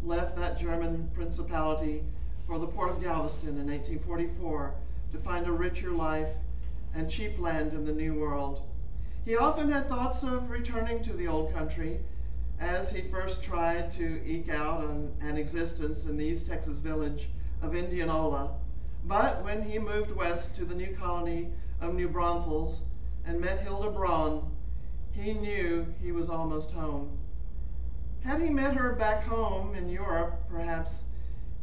left that German principality for the port of Galveston in 1844 to find a richer life and cheap land in the New World. He often had thoughts of returning to the old country as he first tried to eke out an existence in the East Texas village of Indianola. But when he moved west to the new colony of New Braunfels and met Hilda Braun, he knew he was almost home. Had he met her back home in Europe, perhaps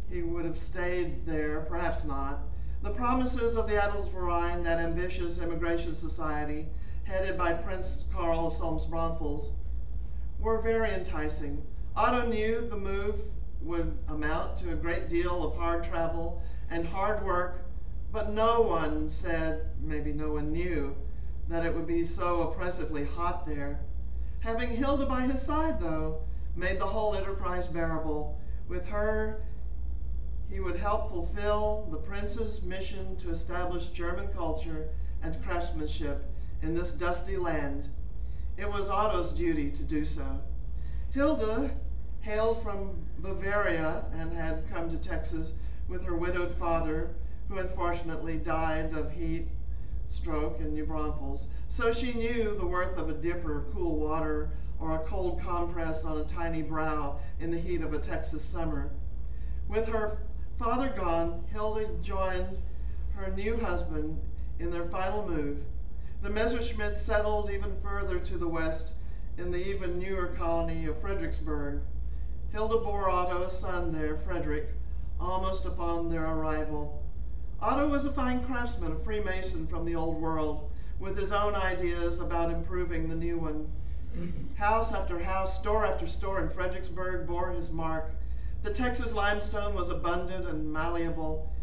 he would have stayed there, perhaps not. The promises of the Adelsverein, that ambitious immigration society headed by Prince Karl of Solms-Braunfels, were very enticing. Otto knew the move would amount to a great deal of hard travel and hard work, but no one said, maybe no one knew, that it would be so oppressively hot there. Having Hilda by his side, though, made the whole enterprise bearable. With her, he would help fulfill the prince's mission to establish German culture and craftsmanship in this dusty land. It was Otto's duty to do so. Hilda hailed from Bavaria and had come to Texas with her widowed father, who unfortunately died of heat stroke in New Braunfels. So she knew the worth of a dipper of cool water or a cold compress on a tiny brow in the heat of a Texas summer. With her father gone, Hilda joined her new husband in their final move. The Messerschmitts settled even further to the west in the even newer colony of Fredericksburg. Hilda bore Otto a son there, Frederick, almost upon their arrival. Otto was a fine craftsman, a Freemason from the old world, with his own ideas about improving the new one. House after house, store after store in Fredericksburg bore his mark. The Texas limestone was abundant and malleable,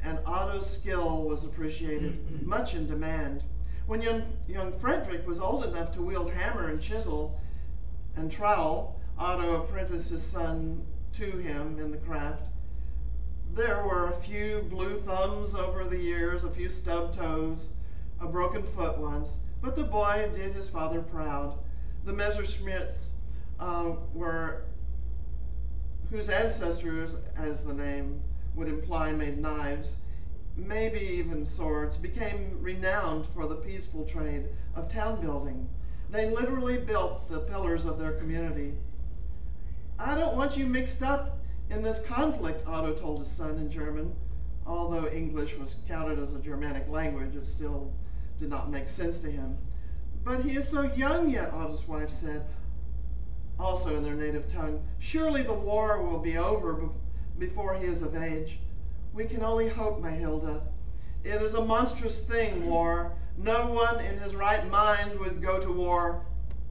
and Otto's skill was appreciated, much in demand. When young Frederick was old enough to wield hammer and chisel and trowel, Otto apprenticed his son to him in the craft. There were a few blue thumbs over the years, a few stubbed toes, a broken foot once, but the boy did his father proud. The Messerschmitts whose ancestors, as the name would imply, made knives, maybe even swords, became renowned for the peaceful trade of town building. They literally built the pillars of their community. I don't want you mixed up in this conflict, Otto told his son in German. Although English was counted as a Germanic language, it still did not make sense to him. But he is so young yet, Otto's wife said, also in their native tongue. Surely the war will be over before he is of age. We can only hope, my Hilda. It is a monstrous thing, war. No one in his right mind would go to war.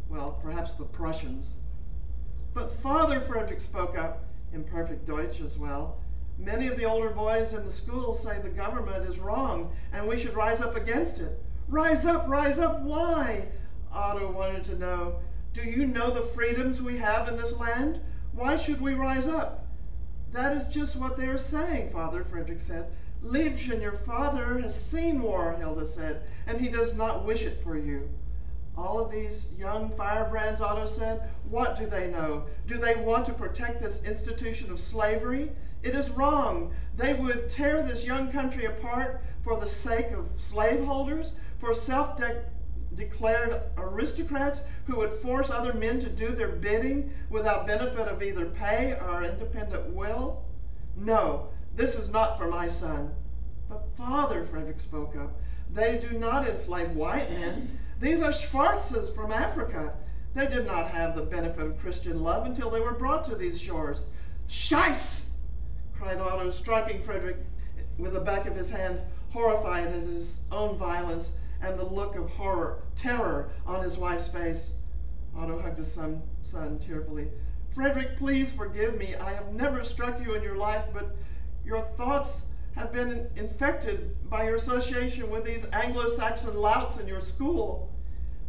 Well, perhaps the Prussians. But father, Frederick spoke up, in perfect Deutsch as well. Many of the older boys in the school say the government is wrong and we should rise up against it. Rise up, why? Otto wanted to know. Do you know the freedoms we have in this land? Why should we rise up? That is just what they are saying, Father, Frederick said. Liebchen, your father has seen war, Hilda said, and he does not wish it for you. All of these young firebrands, Otto said, what do they know? Do they want to protect this institution of slavery? It is wrong. They would tear this young country apart for the sake of slaveholders, for self-declared aristocrats who would force other men to do their bidding without benefit of either pay or independent will? No, this is not for my son. But Father, Frederick spoke up, they do not enslave white men. These are Schwarzes from Africa. They did not have the benefit of Christian love until they were brought to these shores. Scheiss! Cried Otto, striking Frederick with the back of his hand, horrified at his own violence and the look of terror on his wife's face. Otto hugged his son tearfully. Frederick, please forgive me. I have never struck you in your life, but your thoughts have been infected by your association with these Anglo-Saxon louts in your school.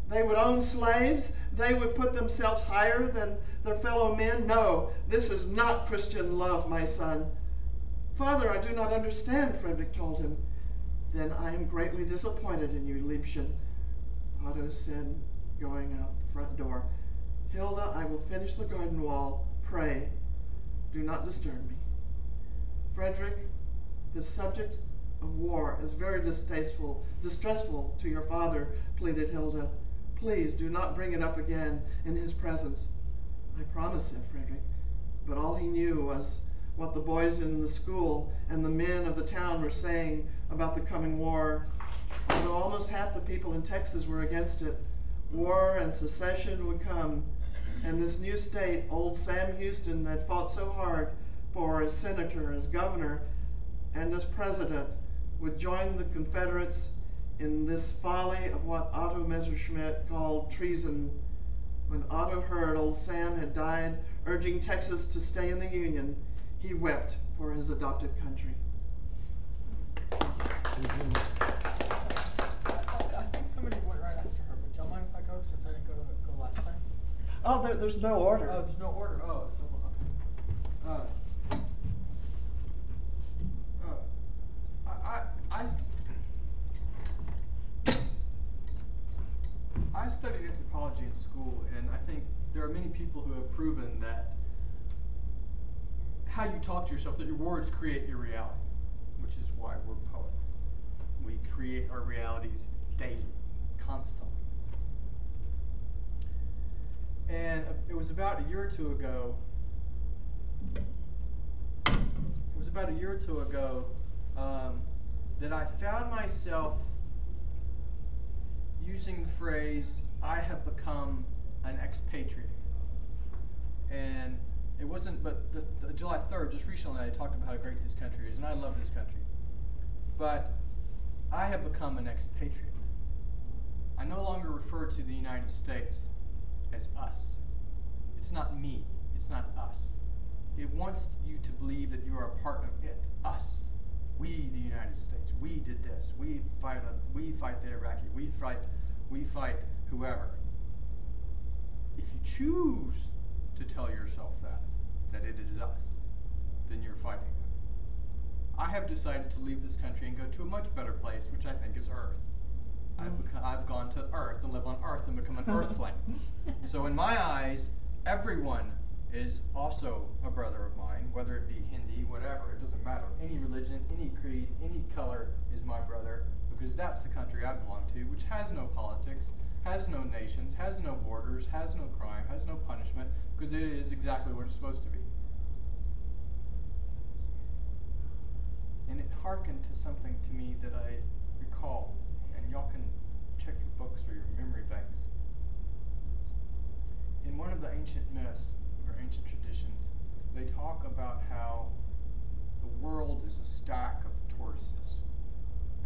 They would own slaves. They would put themselves higher than their fellow men. No, this is not Christian love, my son. Father, I do not understand, Frederick told him. Then I am greatly disappointed in you, Liebchen, Otto said, going out the front door. Hilda, I will finish the garden wall. Pray, do not disturb me. Frederick, the subject of war is very distressful to your father, pleaded Hilda. Please do not bring it up again in his presence. I promise, said Frederick, but all he knew was what the boys in the school and the men of the town were saying about the coming war. Although almost half the people in Texas were against it, war and secession would come, and this new state, old Sam Houston, had fought so hard for as senator, as governor, and as president, would join the Confederates in this folly of what Otto Messerschmitt called treason. When Otto heard old Sam had died urging Texas to stay in the Union, he wept for his adopted country. I think somebody went right after her, but do you mind if I go since I didn't go last time? Oh, there's no order. Oh, there's no order. Oh, so, okay. I studied anthropology in school, and I think there are many people who have proven that how you talk to yourself, that your words create your reality, which is why we're poets. We create our realities daily, constantly. And it was about a year or two ago, that I found myself using the phrase, I have become an expatriate. And it wasn't, but the July 3rd, just recently I talked about how great this country is, and I love this country. But I have become an expatriate. I no longer refer to the United States as us. It's not me, it's not us. It wants you to believe that you are a part of it, us. We, the United States, we did this. We fight the Iraqi. We fight whoever. If you choose to tell yourself that it is us, then you're fighting it. I have decided to leave this country and go to a much better place, which I think is Earth. I've gone to Earth and live on Earth and become an Earthling. So in my eyes, everyone is also a brother of mine, whether it be Hindi, whatever, it doesn't matter. Any religion, any creed, any color is my brother, because that's the country I belong to, which has no politics, has no nations, has no borders, has no crime, has no punishment, because it is exactly what it's supposed to be. And it hearkened to something to me that I recall, and y'all can check your books or your memory banks. In one of the ancient myths, or ancient traditions, they talk about how the world is a stack of tortoises,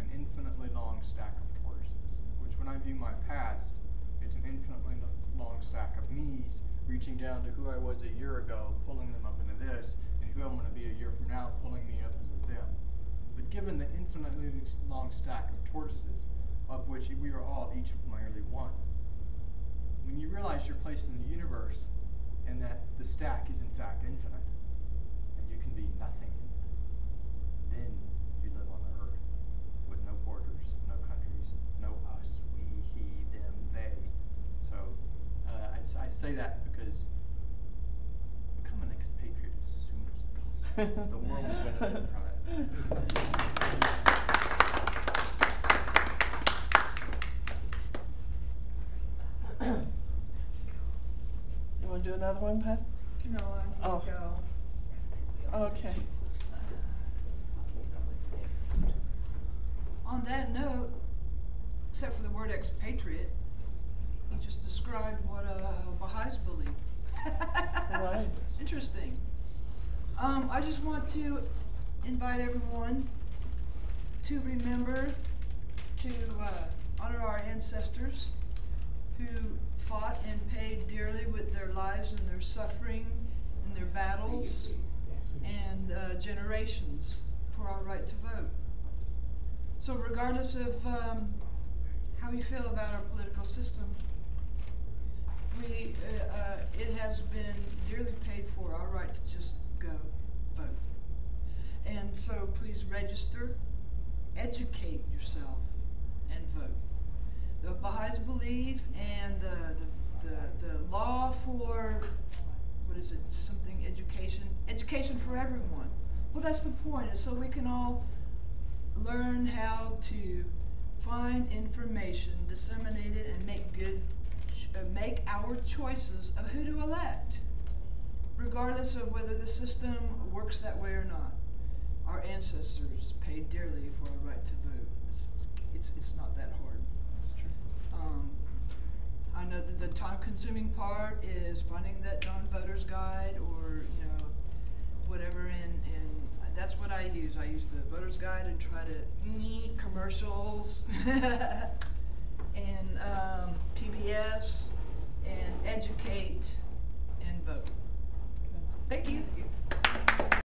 an infinitely long stack of tortoises, which when I view my past, it's an infinitely long stack of me's reaching down to who I was a year ago, pulling them up into this, and who I'm going to be a year from now, pulling me up into them. But given the infinitely long stack of tortoises, of which we are all each merely one, when you realize you're placed in the universe and that the stack is in fact infinite, and you can be nothing in it, then you live on the earth with no borders, no countries, no us, we, he, them, they. So I say that because become an expatriate as soon as possible. The world will benefit from it. You want to do another one, Pat? No, I need to go. Okay. On that note, except for the word expatriate, he just described what Baha'is believe. Right. Interesting. I just want to invite everyone to remember to honor our ancestors who fought and paid dearly with their lives and their suffering and their battles and generations for our right to vote. So regardless of how we feel about our political system, it has been dearly paid for, our right to just go vote. And so please register, educate yourself, and vote. The Baha'is believe, and the law for, what is it, something education for everyone. Well, that's the point, is so we can all learn how to find information, disseminate it, and make our choices of who to elect, regardless of whether the system works that way or not. Our ancestors paid dearly for our right to vote. It's not that hard. That's true. I know that the time-consuming part is finding that non-voter's guide, or whatever, and that's what I use. I use the voter's guide and try to commercials and PBS and educate and vote. Thank you.